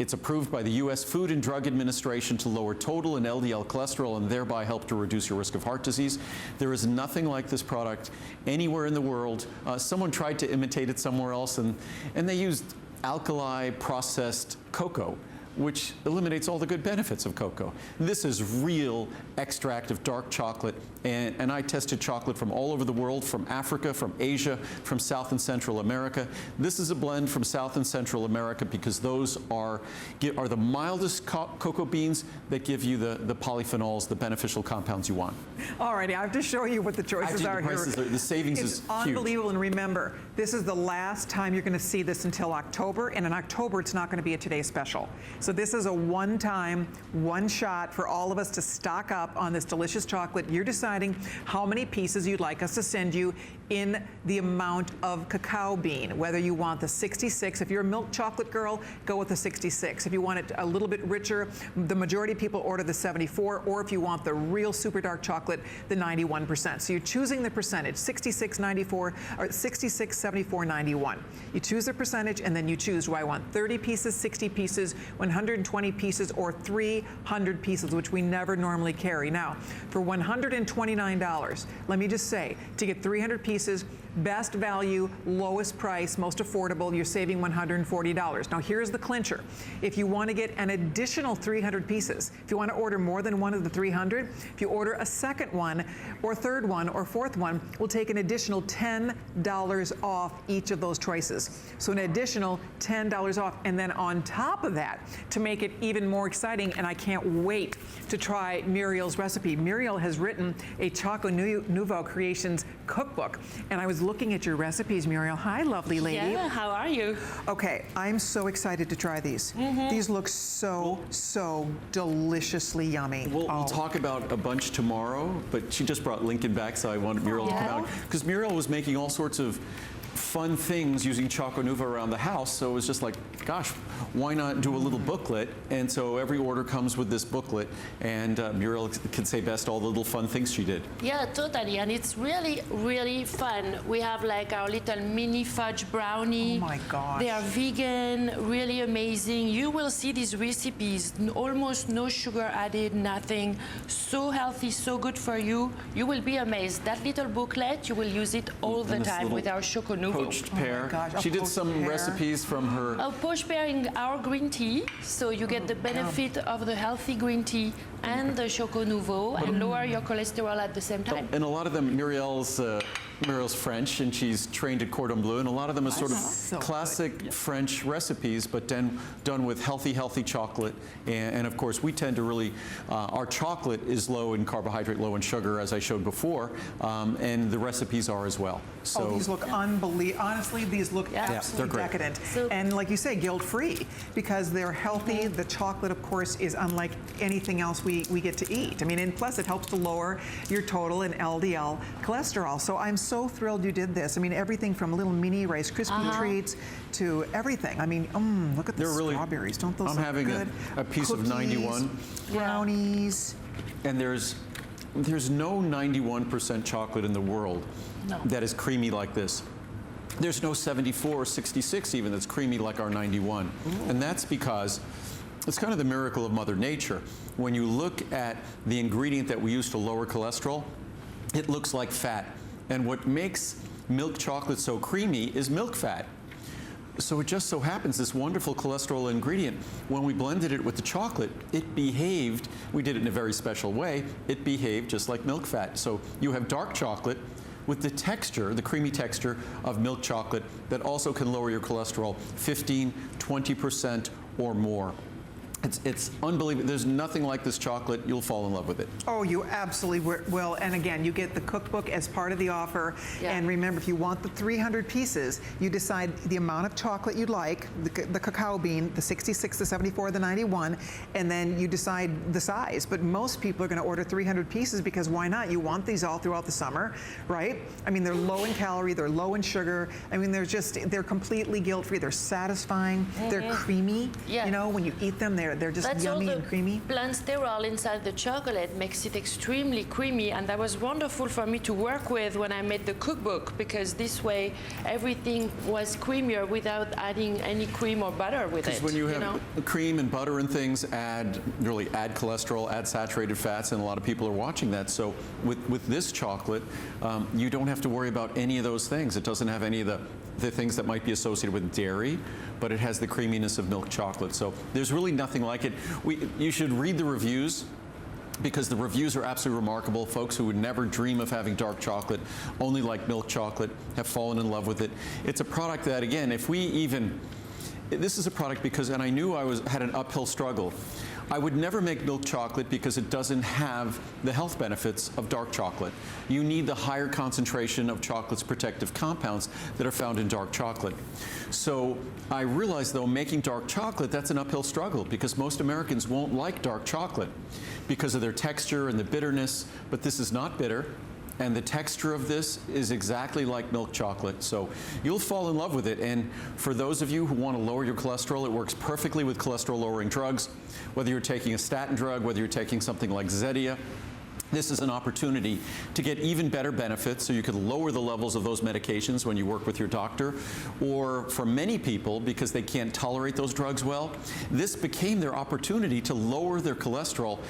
[SPEAKER 1] It's approved by the U.S. Food and Drug Administration to lower total and LDL cholesterol and thereby help to reduce your risk of heart disease. There is nothing like this product anywhere in the world. Someone tried to imitate it somewhere else, and they used alkali processed cocoa, which eliminates all the good benefits of cocoa. This is real extract of dark chocolate, and I tested chocolate from all over the world, from Africa, from Asia, from South and Central America. This is a blend from South and Central America because those are the mildest cocoa beans that give you the polyphenols, the beneficial compounds you want.
[SPEAKER 2] All righty, I have to show you what the choices are here.
[SPEAKER 1] The savings is huge.
[SPEAKER 2] Unbelievable, and remember, this is the last time you're going to see this until October, and in October it's not going to be a Today Special. So this is a one-time, one shot for all of us to stock up on this delicious chocolate. You're deciding how many pieces you'd like us to send you in the amount of cacao bean, whether you want the 66. If you're a milk chocolate girl, go with the 66. If you want it a little bit richer, the majority of people order the 74, or if you want the real super dark chocolate, the 91%. So you're choosing the percentage, 66, 94, or 66, 74, 91. You choose the percentage, and then you choose, do I want 30 pieces, 60 pieces, 120 pieces, or 300 pieces, which we never normally carry. Now, for $129, let me just say, to get 300 pieces, best value, lowest price, most affordable, you're saving $140. Now here's the clincher. If you want to get an additional 300 pieces, if you want to order more than one of the 300, if you order a second one or third one or fourth one, we'll take an additional $10 off each of those choices. So an additional $10 off. And then on top of that, to make it even more exciting, and I can't wait to try Muriel's recipe. Muriel has written a Choco Novo Creations cookbook, and I was looking at your recipes, Muriel. Hi, lovely lady.
[SPEAKER 5] Yeah, how are you?
[SPEAKER 2] Okay, I'm so excited to try these. These look so deliciously yummy.
[SPEAKER 1] We'll talk about a bunch tomorrow, but she just brought Lincoln back, so I wanted Muriel to come out. Because Muriel was making all sorts of fun things using Choco Novo around the house, so it was just like, gosh, why not do a little booklet? And so every order comes with this booklet, and Muriel can say best all the little fun things she did.
[SPEAKER 5] Yeah, totally, and it's really, really fun. We have like our little mini fudge brownie.
[SPEAKER 2] Oh my gosh.
[SPEAKER 5] They are vegan, really amazing. You will see these recipes, almost no sugar added, nothing. So healthy, so good for you. You will be amazed. That little booklet, you will use it all the time with our Choco Novo.
[SPEAKER 1] Poached pear.
[SPEAKER 2] Oh my gosh,
[SPEAKER 1] she did some recipes from her.
[SPEAKER 5] Poached pear in our green tea, so you get the benefit of the healthy green tea and the Choco Novo, and lower your cholesterol at the same time.
[SPEAKER 1] And a lot of them, Muriel's French, and she's trained at Cordon Bleu, and a lot of them are sort of classic French recipes, but then done with healthy chocolate. And of course, we tend to really, our chocolate is low in carbohydrate, low in sugar, as I showed before, and the recipes are as well. So
[SPEAKER 2] these look unbelievable. Honestly, these look absolutely decadent. And like you say, guilt-free, because they're healthy. The chocolate, of course, is unlike anything else we get to eat. I mean, and plus it helps to lower your total and LDL cholesterol. So I'm so thrilled you did this. I mean, everything from little mini Rice Krispie treats to everything. I mean, look at the strawberries. Don't those look good?
[SPEAKER 1] I'm having a piece of 91.
[SPEAKER 2] Brownies.
[SPEAKER 1] And there's no 91% chocolate in the world that is creamy like this. There's no 74 or 66 even that's creamy like our 91. And that's because it's kind of the miracle of Mother Nature. When you look at the ingredient that we use to lower cholesterol, it looks like fat. And what makes milk chocolate so creamy is milk fat. So it just so happens this wonderful cholesterol ingredient, when we blended it with the chocolate, it behaved, we did it in a very special way, it behaved just like milk fat. So you have dark chocolate with the texture, the creamy texture of milk chocolate that also can lower your cholesterol 15, 20% or more. It's unbelievable. There's nothing like this chocolate. You'll fall in love with it. Oh, you absolutely will. And again, you get the cookbook as part of the offer. Yeah. And remember, if you want the 300 pieces, you decide the amount of chocolate you'd like, the cacao bean, the 66, the 74, the 91, and then you decide the size. But most people are going to order 300 pieces because why not? You want these all throughout the summer, right? I mean, they're low in calorie, they're low in sugar. I mean, they're completely guilt-free. They're satisfying. They're creamy. Yeah. You know, when you eat them,
[SPEAKER 2] They're just
[SPEAKER 5] That's
[SPEAKER 2] yummy
[SPEAKER 5] all
[SPEAKER 2] and creamy.
[SPEAKER 5] the plant sterol inside the chocolate makes it extremely creamy, and that was wonderful for me to work with when I made the cookbook, because this way everything was creamier without adding any cream or butter with it.
[SPEAKER 1] Because when you have cream and butter and things really add cholesterol, add saturated fats, and a lot of people are watching that. So with this chocolate, you don't have to worry about any of those things. It doesn't have any of the things that might be associated with dairy, but it has the creaminess of milk chocolate. So there's really nothing like it. You should read the reviews, because the reviews are absolutely remarkable. Folks who would never dream of having dark chocolate, only like milk chocolate, have fallen in love with it. It's a product that, again, this is a product because, and I knew I had an uphill struggle. I would never make milk chocolate because it doesn't have the health benefits of dark chocolate. You need the higher concentration of chocolate's protective compounds that are found in dark chocolate. So I realized, though, making dark chocolate, that's an uphill struggle, because most Americans won't like dark chocolate because of their texture and the bitterness, but this is not bitter. And the texture of this is exactly like milk chocolate. So you'll fall in love with it. And for those of you who want to lower your cholesterol, it works perfectly with cholesterol-lowering drugs. Whether you're taking a statin drug, whether you're taking something like Zetia, this is an opportunity to get even better benefits, so you could lower the levels of those medications when you work with your doctor. Or for many people, because they can't tolerate those drugs well, this became their opportunity to lower their cholesterol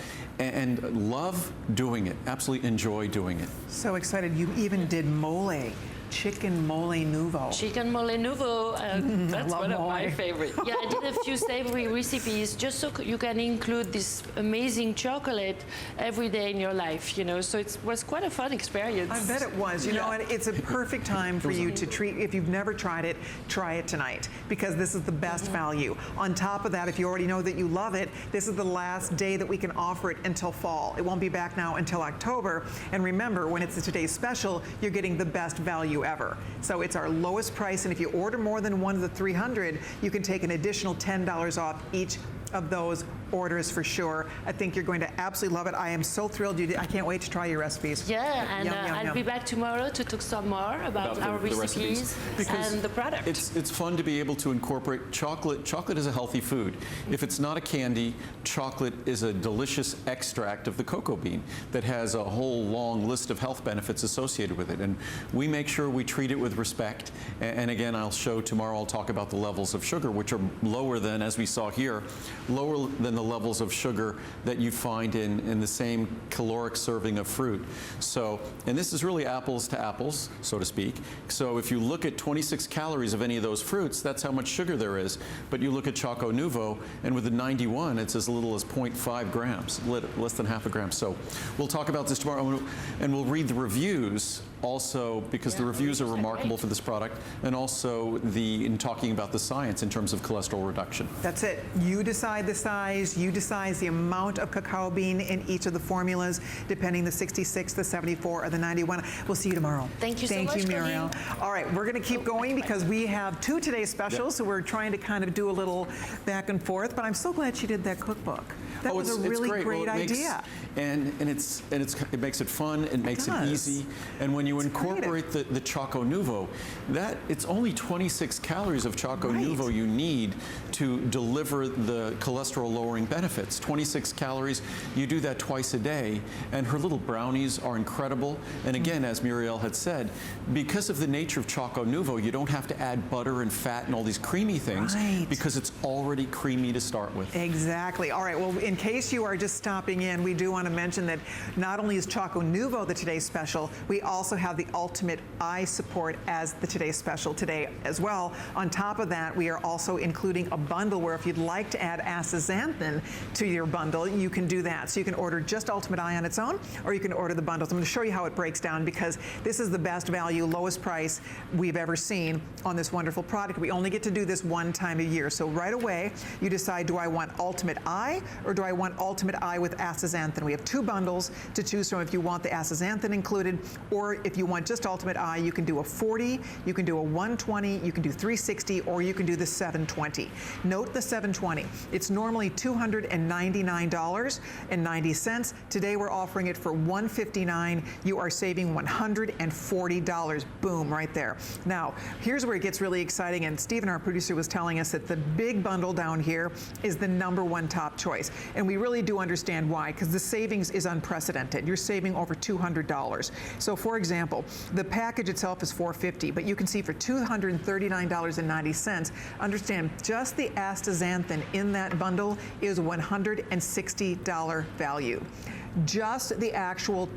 [SPEAKER 1] and love doing it, absolutely enjoy doing it.
[SPEAKER 2] So excited. You even did mole. Chicken mole nouveau.
[SPEAKER 5] Chicken mole nouveau, that's one of my
[SPEAKER 2] mole.
[SPEAKER 5] favorite. Yeah, I did a few savory recipes just so you can include this amazing chocolate every day in your life, so it was quite a fun experience.
[SPEAKER 2] I bet it was. You know, and it's a perfect time for you to treat. If you've never tried it, try it tonight, because this is the best value. On top of that, if you already know that you love it, this is the last day that we can offer it until fall. It won't be back now until October. And remember, when it's a today's special, you're getting the best value ever. So it's our lowest price, and if you order more than one of the 300, you can take an additional $10 off each of those orders for sure. I think you're going to absolutely love it. I am so thrilled. I can't wait to try your recipes.
[SPEAKER 5] Yeah, and
[SPEAKER 2] Yum, yum,
[SPEAKER 5] I'll
[SPEAKER 2] yum.
[SPEAKER 5] be back tomorrow to talk some more about our recipes and the product.
[SPEAKER 1] It's fun to be able to incorporate chocolate. Chocolate is a healthy food. If it's not a candy, chocolate is a delicious extract of the cocoa bean that has a whole long list of health benefits associated with it. And we make sure we treat it with respect. And again, I'll show tomorrow, I'll talk about the levels of sugar, which are lower than, as we saw here, lower than the levels of sugar that you find in the same caloric serving of fruit. So, and this is really apples to apples, so to speak. So if you look at 26 calories of any of those fruits, that's how much sugar there is. But you look at Choco Novo, and with the 91, it's as little as 0.5 grams, less than half a gram. So we'll talk about this tomorrow, and we'll read the reviews also, because the reviews are remarkable for this product, and also in talking about the science in terms of cholesterol reduction.
[SPEAKER 2] That's it. You decide the size, you decide the amount of cacao bean in each of the formulas, depending the 66, the 74, or the 91. We'll see you tomorrow.
[SPEAKER 5] Thank you so much,
[SPEAKER 2] Thank you, Muriel. All right, we're going to keep going because we have two today's specials, so we're trying to kind of do a little back and forth, but I'm so glad she did that cookbook. That was a really great idea.
[SPEAKER 1] And it makes it fun, it makes it easy. And when you incorporate the Choco Novo, it's only 26 calories of Choco Novo you need to deliver the cholesterol lowering benefits. 26 calories, you do that twice a day, and her little brownies are incredible. And again, as Muriel had said, because of the nature of Choco Novo, you don't have to add butter and fat and all these creamy things, because it's already creamy to start with.
[SPEAKER 2] Exactly. All right, well, in case you are just stopping in, we do want to mention that not only is Choco Novo the today's special, we also have the Ultimate Eye Support as the today's special today as well. On top of that, we are also including a bundle where if you'd like to add astaxanthin to your bundle, you can do that. So you can order just Ultimate Eye on its own, or you can order the bundles. I'm going to show you how it breaks down, because this is the best value, lowest price we've ever seen on this wonderful product. We only get to do this one time a year. So right away, you decide, do I want Ultimate Eye or do do I want Ultimate Eye with astaxanthin? We have 2 bundles to choose from if you want the astaxanthin included, or if you want just Ultimate Eye, you can do a 40, you can do a 120, you can do 360, or you can do the 720. Note the 720. It's normally $299.90. Today we're offering it for $159. You are saving $140. Boom, right there. Now, here's where it gets really exciting, and Stephen, our producer, was telling us that the big bundle down here is the #1 top choice. And we really do understand why, because the savings is unprecedented. You're saving over $200. So for example, the package itself is $450, but you can see for $239.90, understand just the astaxanthin in that bundle is $160 value. Just the actual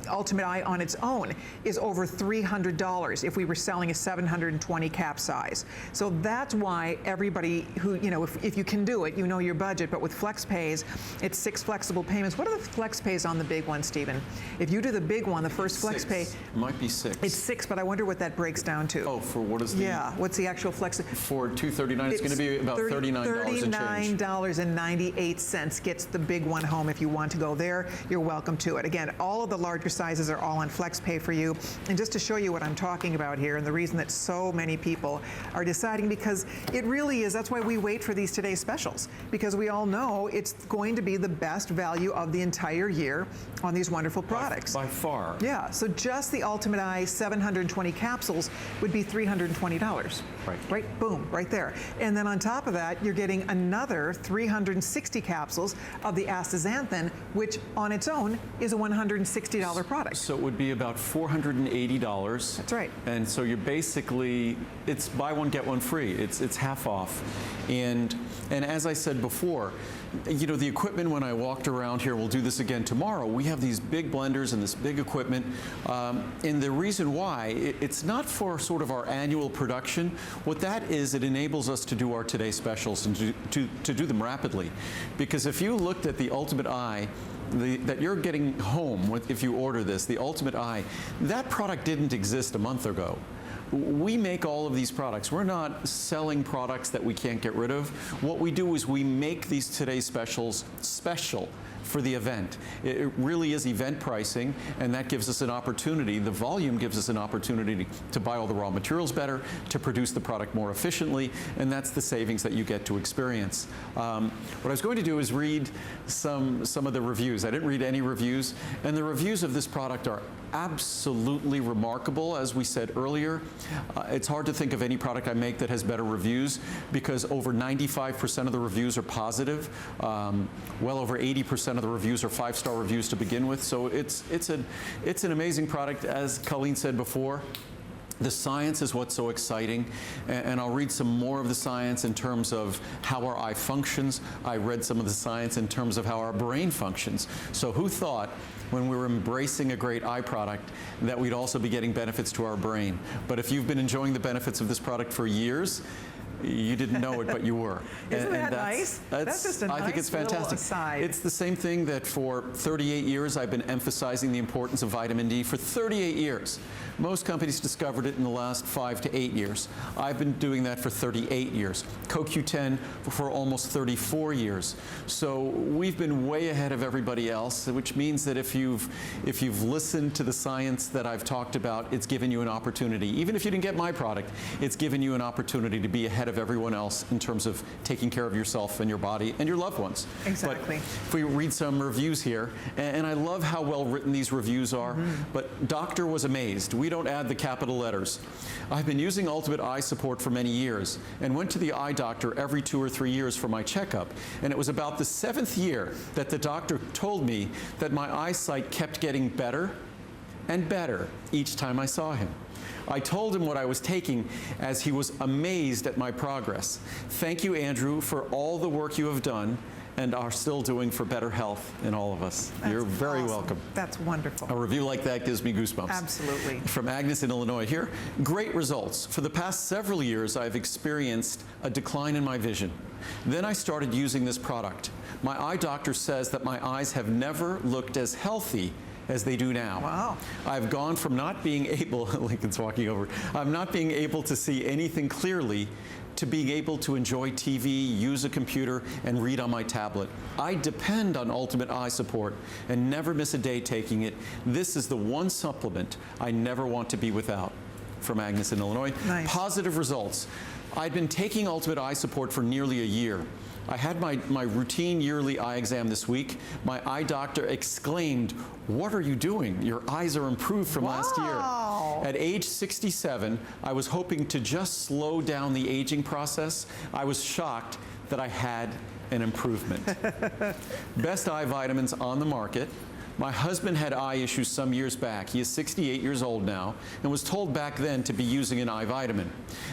[SPEAKER 2] Ultimate Eye on its own is over $300 if we were selling a 720 cap size. So that's why everybody who, you know, if you can do it, you know your budget, but with flex pays, it's 6 flexible payments. What are the flex pays on the big one, Stephen? If you do the big one, the first flex pay.
[SPEAKER 1] It might be 6.
[SPEAKER 2] It's 6, but I wonder what that breaks down to.
[SPEAKER 1] Oh, for what is the?
[SPEAKER 2] Yeah, what's the actual flex?
[SPEAKER 1] For $239, it's going to be about $39 and change.
[SPEAKER 2] $39.98 gets the big one home. If you want to go there, you're welcome to it. Again, all of the larger sizes are all on flex pay for you. And just to show you what I'm talking about here, and the reason that so many people are deciding, because it really is, that's why we wait for these today's specials, because we all know it's going to be the best value of the entire year on these wonderful products.
[SPEAKER 1] By far.
[SPEAKER 2] Yeah, so just the Ultimate Eye 720 capsules would be $320. Right, boom, right there. And then on top of that, you're getting another 360 capsules of the astaxanthin, which on its own is a $160 product.
[SPEAKER 1] So it would be about $480.
[SPEAKER 2] That's right.
[SPEAKER 1] And so you're basically, it's buy one, get one free. It's half off. And as I said before, you know, the equipment, when I walked around here, we'll do this again tomorrow, we have these big blenders and this big equipment. And the reason why, it's not for sort of our annual production. What that is, it enables us to do our Today Specials and to do them rapidly. Because if you looked at the Ultimate Eye, that you're getting home with, if you order this, the Ultimate Eye, that product didn't exist a month ago. We make all of these products. We're not selling products that we can't get rid of. What we do is we make these Today Specials special for the event. It really is event pricing, and that gives us an opportunity, the volume gives us an opportunity to buy all the raw materials better, to produce the product more efficiently, and that's the savings that you get to experience. What I was going to do is read some of the reviews. I didn't read any reviews, and the reviews of this product are absolutely remarkable. As we said earlier, it's hard to think of any product I make that has better reviews, because over 95% of the reviews are positive. Well over 80% of the reviews are 5-star reviews to begin with. So it's an amazing product. As Colleen said before, the science is what's so exciting, and I'll read some more of the science in terms of how our eye functions. I read some of the science in terms of how our brain functions. So who thought, when we were embracing a great eye product, that we'd also be getting benefits to our brain? But if you've been enjoying the benefits of this product for years, you didn't know it, but you were.
[SPEAKER 2] Isn't that nice? That's just a nice,
[SPEAKER 1] I think it's fantastic.
[SPEAKER 2] Aside.
[SPEAKER 1] It's the same thing that for 38 years I've been emphasizing the importance of vitamin D. For 38 years. Most companies discovered it in the last 5 to 8 years. I've been doing that for 38 years. CoQ10 for almost 34 years. So we've been way ahead of everybody else, which means that if you've listened to the science that I've talked about, it's given you an opportunity. Even if you didn't get my product, it's given you an opportunity to be ahead of everyone else in terms of taking care of yourself and your body and your loved ones.
[SPEAKER 2] Exactly.
[SPEAKER 1] But if we read some reviews here, and I love how well written these reviews are, but doctor was amazed. We don't add the capital letters. I've been using Ultimate Eye Support for many years and went to the eye doctor every 2 or 3 years for my checkup. And it was about the 7th year that the doctor told me that my eyesight kept getting better and better each time I saw him. I told him what I was taking, as he was amazed at my progress. Thank you, Andrew, for all the work you have done and are still doing for better health in all of us. You're very welcome.
[SPEAKER 2] That's wonderful.
[SPEAKER 1] A review like that gives me goosebumps.
[SPEAKER 2] Absolutely.
[SPEAKER 1] From Agnes in Illinois here. Great results. For the past several years, I've experienced a decline in my vision. Then I started using this product. My eye doctor says that my eyes have never looked as healthy as they do now.
[SPEAKER 2] Wow.
[SPEAKER 1] I've gone from not being able, Lincoln's walking over, I'm not being able to see anything clearly to being able to enjoy TV, use a computer, and read on my tablet. I depend on Ultimate Eye Support and never miss a day taking it. This is the one supplement I never want to be without. From Agnes in Illinois.
[SPEAKER 2] Nice.
[SPEAKER 1] Positive results. I'd been taking Ultimate Eye Support for nearly a year. I had my routine yearly eye exam this week. My eye doctor exclaimed, "What are you doing? Your eyes are improved from last year." At age 67, I was hoping to just slow down the aging process. I was shocked that I had an improvement. Best eye vitamins on the market. My husband had eye issues some years back. He is 68 years old now and was told back then to be using an eye vitamin.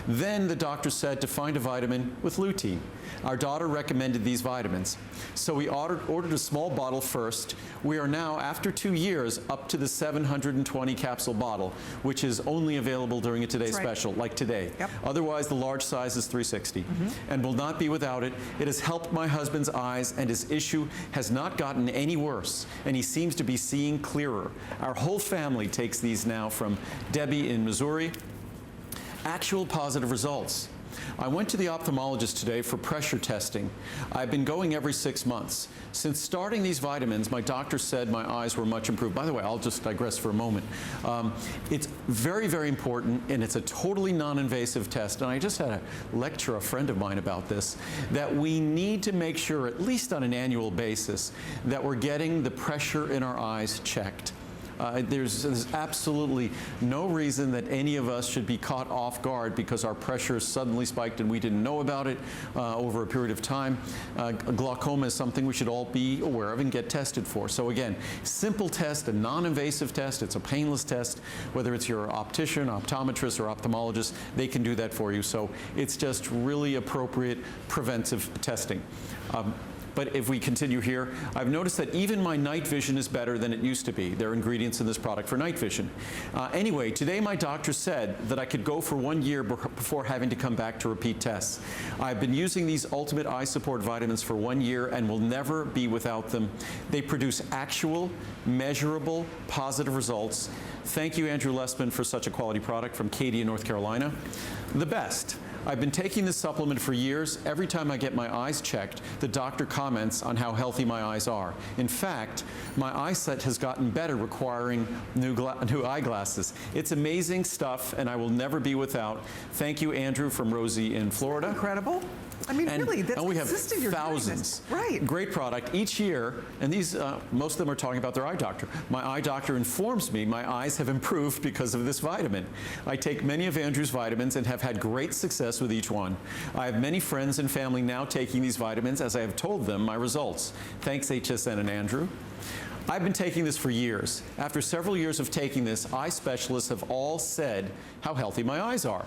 [SPEAKER 1] Then the doctor said to find a vitamin with lutein. Our daughter recommended these vitamins. So we ordered a small bottle first. We are now, after 2 years, up to the 720 capsule bottle, which is only available during a Today Special, like today.
[SPEAKER 2] Yep.
[SPEAKER 1] Otherwise, the large size is 360 and will not be without it. It has helped my husband's eyes, and his issue has not gotten any worse, and he seems to be seeing clearer. Our whole family takes these now. From Debbie in Missouri. Actual positive results. I went to the ophthalmologist today for pressure testing. I've been going every 6 months. Since starting these vitamins, my doctor said my eyes were much improved. By the way, I'll just digress for a moment. It's very, very important, and it's a totally non-invasive test. And I just had a lecture a friend of mine about this, that we need to make sure, at least on an annual basis, that we're getting the pressure in our eyes checked. There's absolutely no reason that any of us should be caught off guard because our pressure suddenly spiked and we didn't know about it over a period of time. Glaucoma is something we should all be aware of and get tested for. So again, simple test, a non-invasive test. It's a painless test. Whether it's your optician, optometrist, or ophthalmologist, they can do that for you. So it's just really appropriate preventive testing. But if we continue here, I've noticed that even my night vision is better than it used to be. There are ingredients in this product for night vision. Anyway, today my doctor said that I could go for 1 year before having to come back to repeat tests. I've been using these Ultimate Eye Support vitamins for 1 year and will never be without them. They produce actual, measurable, positive results. Thank you, Andrew Lessman, for such a quality product. From Katie in North Carolina. The best. I've been taking this supplement for years. Every time I get my eyes checked, the doctor comments on how healthy my eyes are. In fact, my eyesight has gotten better, requiring new eyeglasses. It's amazing stuff, and I will never be without. Thank you, Andrew, from Rosie in Florida.
[SPEAKER 2] Incredible. I mean, really, that's
[SPEAKER 1] and we have
[SPEAKER 2] consistent. You're doing this.
[SPEAKER 1] thousands.
[SPEAKER 2] Right.
[SPEAKER 1] Great product each year, and these most of them are talking about their eye doctor. My eye doctor informs me my eyes have improved because of this vitamin. I take many of Andrew's vitamins and have had great success with each one. I have many friends and family now taking these vitamins, as I have told them my results. Thanks, HSN and Andrew. I've been taking this for years. After several years of taking this, eye specialists have all said how healthy my eyes are.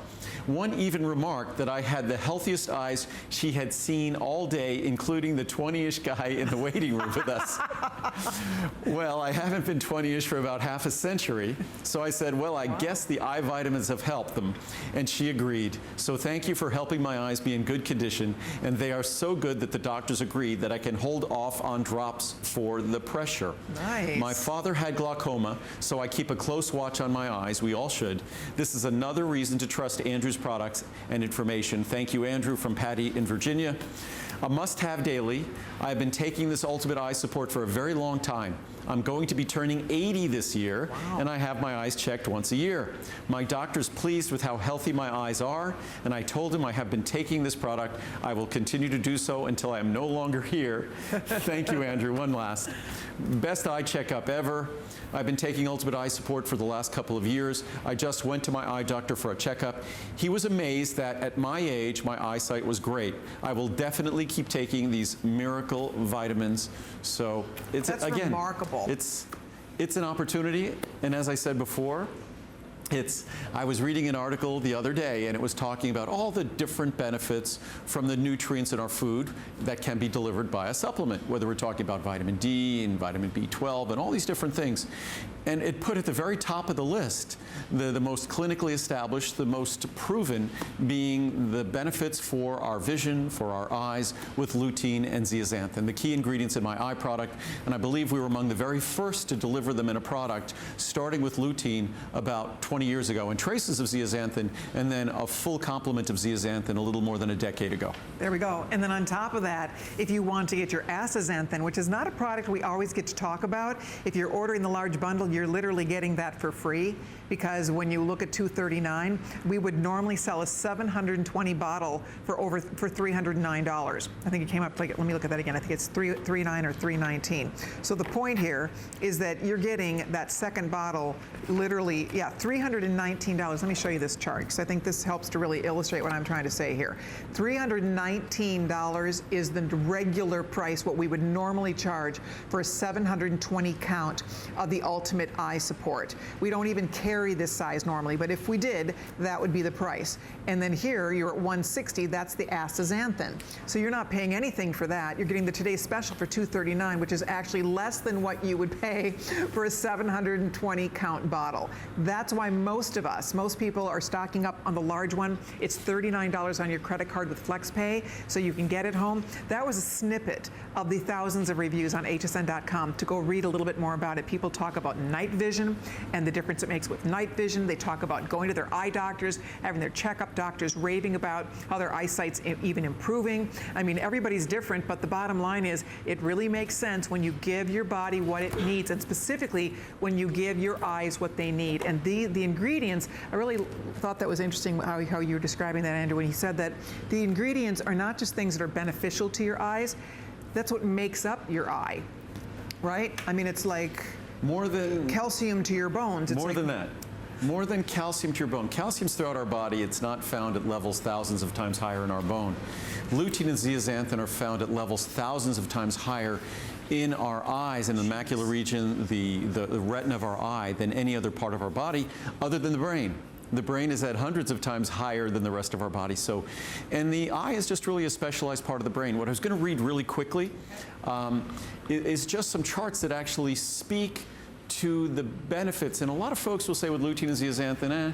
[SPEAKER 1] One even remarked that I had the healthiest eyes she had seen all day, including the 20-ish guy in the waiting room with us. Well, I haven't been 20-ish for about half a century, so I said, well, I guess the eye vitamins have helped them, and she agreed. So thank you for helping my eyes be in good condition, and they are so good that the doctors agreed that I can hold off on drops for the pressure.
[SPEAKER 2] Nice.
[SPEAKER 1] My father had glaucoma, so I keep a close watch on my eyes. We all should. This is another reason to trust Andrew's products and information. Thank you, Andrew, from Patty in Virginia. A must-have daily. I've been taking this Ultimate Eye Support for a very long time. I'm going to be turning 80 this year, and I have my eyes checked once a year. My doctor's pleased with how healthy my eyes are, and I told him I have been taking this product. I will continue to do so until I am no longer here. Thank you, Andrew. One last. Best eye checkup ever. I've been taking Ultimate Eye Support for the last couple of years. I just went to my eye doctor for a checkup. He was amazed that at my age, my eyesight was great. I will definitely keep taking these miracle vitamins. So it's,
[SPEAKER 2] That's
[SPEAKER 1] again,
[SPEAKER 2] remarkable.
[SPEAKER 1] It's an opportunity, and as I said before, I was reading an article the other day, and it was talking about all the different benefits from the nutrients in our food that can be delivered by a supplement, whether we're talking about vitamin D and vitamin B12 and all these different things. And it put at the very top of the list the most clinically established, the most proven, being the benefits for our vision, for our eyes, with lutein and zeaxanthin, the key ingredients in my eye product. And I believe we were among the very first to deliver them in a product, starting with lutein about 20 20 years ago, and traces of zeaxanthin, and then a full complement of zeaxanthin a little more than a decade ago.
[SPEAKER 2] There we go. And then on top of that, if you want to get your astaxanthin, which is not a product we always get to talk about, if you're ordering the large bundle, you're literally getting that for free, because when you look at $239, we would normally sell a 720 bottle for $309. I think it came up, like, let me look at that again. I think it's $339 or $319. So the point here is that you're getting that second bottle literally, yeah, $319. Let me show you this chart, because I think this helps to really illustrate what I'm trying to say here. $319 is the regular price, what we would normally charge for a 720 count of the Ultimate Eye Support. We don't even carry this size normally, but if we did, that would be the price. And then here, you're at $160, that's the astaxanthin. So you're not paying anything for that. You're getting the Today's Special for $239, which is actually less than what you would pay for a 720 count bottle. That's why most people are stocking up on the large one. It's $39 on your credit card with FlexPay, so you can get it home. That was a snippet of the thousands of reviews on hsn.com to go read a little bit more about it. People talk about night vision and the difference it makes with night vision. They talk about going to their eye doctors, having their checkup doctors raving about how their eyesight's even improving. I mean, everybody's different, but the bottom line is it really makes sense when you give your body what it needs, and specifically when you give your eyes what they need. And the ingredients, I really thought that was interesting how you were describing that, Andrew, when he said that the ingredients are not just things that are beneficial to your eyes, that's what makes up your eye, right? I mean, it's like
[SPEAKER 1] more than
[SPEAKER 2] calcium to your bones. It's
[SPEAKER 1] more
[SPEAKER 2] like,
[SPEAKER 1] than that. More than calcium to your bone. Calcium's throughout our body. It's not found at levels thousands of times higher in our bone. Lutein and zeaxanthin are found at levels thousands of times higher in our eyes, in the macular region, the retina of our eye, than any other part of our body other than the brain. The brain is at hundreds of times higher than the rest of our body. So, and the eye is just really a specialized part of the brain. What I was going to read really quickly is just some charts that actually speak to the benefits. And a lot of folks will say with lutein and zeaxanthin,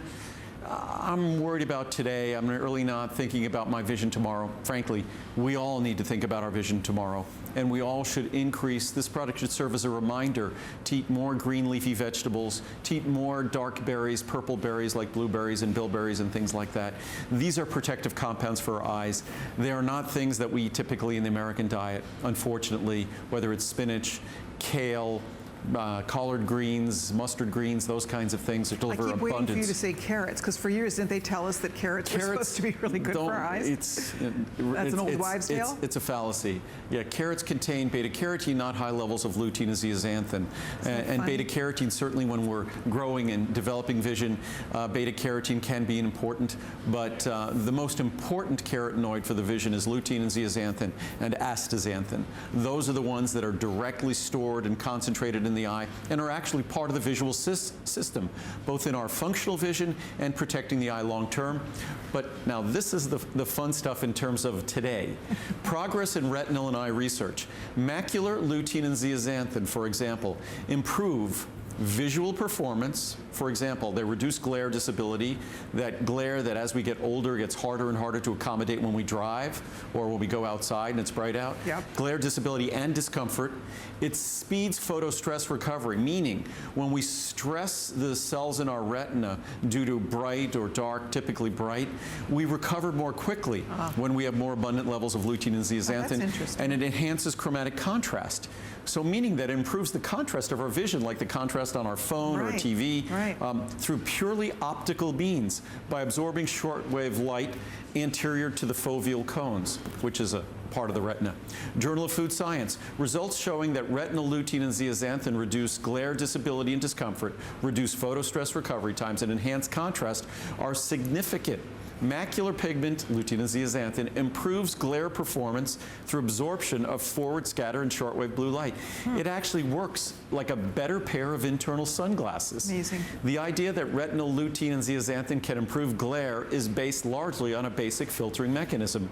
[SPEAKER 1] I'm worried about today. I'm really not thinking about my vision tomorrow. Frankly, we all need to think about our vision tomorrow. And we all should increase. This product should serve as a reminder to eat more green leafy vegetables, to eat more dark berries, purple berries like blueberries and bilberries and things like that. These are protective compounds for our eyes. They are not things that we eat typically in the American diet, unfortunately, whether it's spinach, kale, collard greens, mustard greens, those kinds of things that deliver abundance.
[SPEAKER 2] I keep waiting for you to say carrots, because for years didn't they tell us that carrots were supposed to be really good for our eyes? That's an old wives' tale?
[SPEAKER 1] It's a fallacy. Yeah, carrots contain beta-carotene, not high levels of lutein and zeaxanthin. And beta-carotene, certainly when we're growing and developing vision, beta-carotene can be important, but the most important carotenoid for the vision is lutein and zeaxanthin and astaxanthin. Those are the ones that are directly stored and concentrated in the eye and are actually part of the visual system, both in our functional vision and protecting the eye long term. But now this is the fun stuff in terms of today. Progress in retinal and eye research. Macular lutein and zeaxanthin, for example, improve visual performance. For example, they reduce glare disability, that glare that as we get older gets harder and harder to accommodate when we drive or when we go outside and it's bright out.
[SPEAKER 2] Yep.
[SPEAKER 1] Glare disability and discomfort. It speeds photostress recovery, meaning when we stress the cells in our retina due to bright or dark, typically bright, we recover more quickly when we have more abundant levels of lutein and zeaxanthin.
[SPEAKER 2] That's interesting.
[SPEAKER 1] And it enhances chromatic contrast. So meaning that it improves the contrast of our vision, like the contrast on our phone or TV, through purely optical means by absorbing shortwave light anterior to the foveal cones, which is a part of the retina. Journal of Food Science, results showing that retinal lutein and zeaxanthin reduce glare disability and discomfort, reduce photostress recovery times, and enhance contrast are significant. Macular pigment, lutein and zeaxanthin, improves glare performance through absorption of forward scatter and shortwave blue light. It actually works like a better pair of internal sunglasses.
[SPEAKER 2] Amazing.
[SPEAKER 1] The idea that retinal lutein and zeaxanthin can improve glare is based largely on a basic filtering mechanism.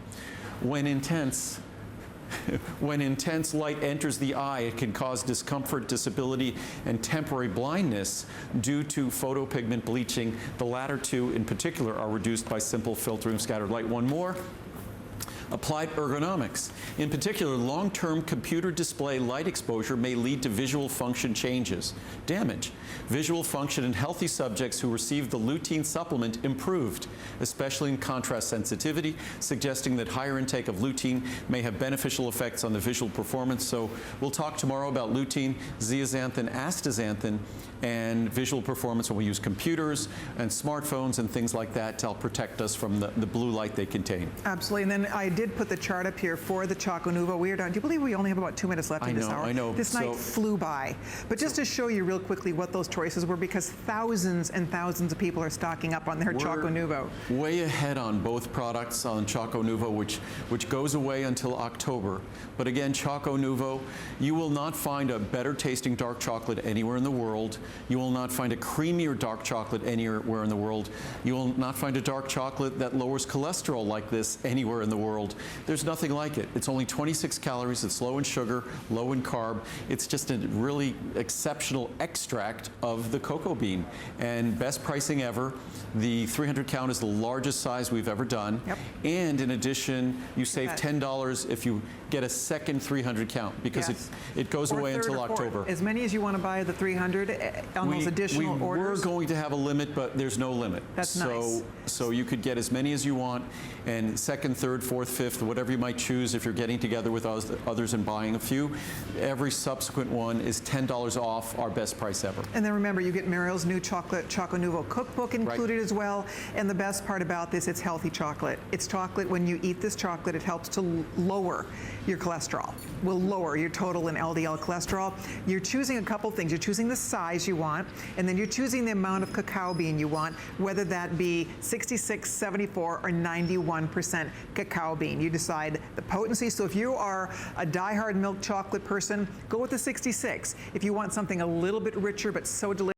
[SPEAKER 1] When intense light enters the eye, it can cause discomfort, disability, and temporary blindness due to photopigment bleaching. The latter two in particular are reduced by simple filtering of scattered light. One more. Applied ergonomics. In particular, long-term computer display light exposure may lead to visual function changes. Damage. Visual function in healthy subjects who received the lutein supplement improved, especially in contrast sensitivity, suggesting that higher intake of lutein may have beneficial effects on the visual performance. So we'll talk tomorrow about lutein, zeaxanthin, astaxanthin, and visual performance when we use computers and smartphones and things like that to help protect us from the blue light they contain.
[SPEAKER 2] Absolutely. And then I did put the chart up here for the Choco Novo. We are done. Do you believe we only have about 2 minutes left in this hour?
[SPEAKER 1] I know.
[SPEAKER 2] This night flew by. But just to show you real quickly what those choices were, because thousands and thousands of people are stocking up on their Choco Novo.
[SPEAKER 1] Way ahead on both products on Choco Novo, which goes away until October. But again, Choco Novo, you will not find a better tasting dark chocolate anywhere in the world. You will not find a creamier dark chocolate anywhere in the world. You will not find a dark chocolate that lowers cholesterol like this anywhere in the world. There's nothing like it. It's only 26 calories. It's low in sugar, low in carb. It's just a really exceptional extract of the cocoa bean. And best pricing ever. The 300 count is the largest size we've ever done.
[SPEAKER 2] Yep.
[SPEAKER 1] And in addition, you save $10 if you get a second 300 count, because it goes away until October.
[SPEAKER 2] As many as you want to buy the 300 on those additional orders.
[SPEAKER 1] We're going to have a limit, but there's no limit.
[SPEAKER 2] That's nice.
[SPEAKER 1] So you could get as many as you want, and second, third, fourth, fifth, whatever you might choose if you're getting together with others and buying a few. Every subsequent one is $10 off our best price ever.
[SPEAKER 2] And then remember, you get Muriel's new Choco Novo cookbook included as well. And the best part about this, it's healthy chocolate. It's chocolate. When you eat this chocolate, it helps to lower your cholesterol. Will lower your total and LDL cholesterol. You're choosing a couple things. You're choosing the size you want, and then you're choosing the amount of cacao bean you want, whether that be 66, 74, or 91% cacao bean. You decide the potency. So if you are a diehard milk chocolate person, go with the 66. If you want something a little bit richer but so delicious,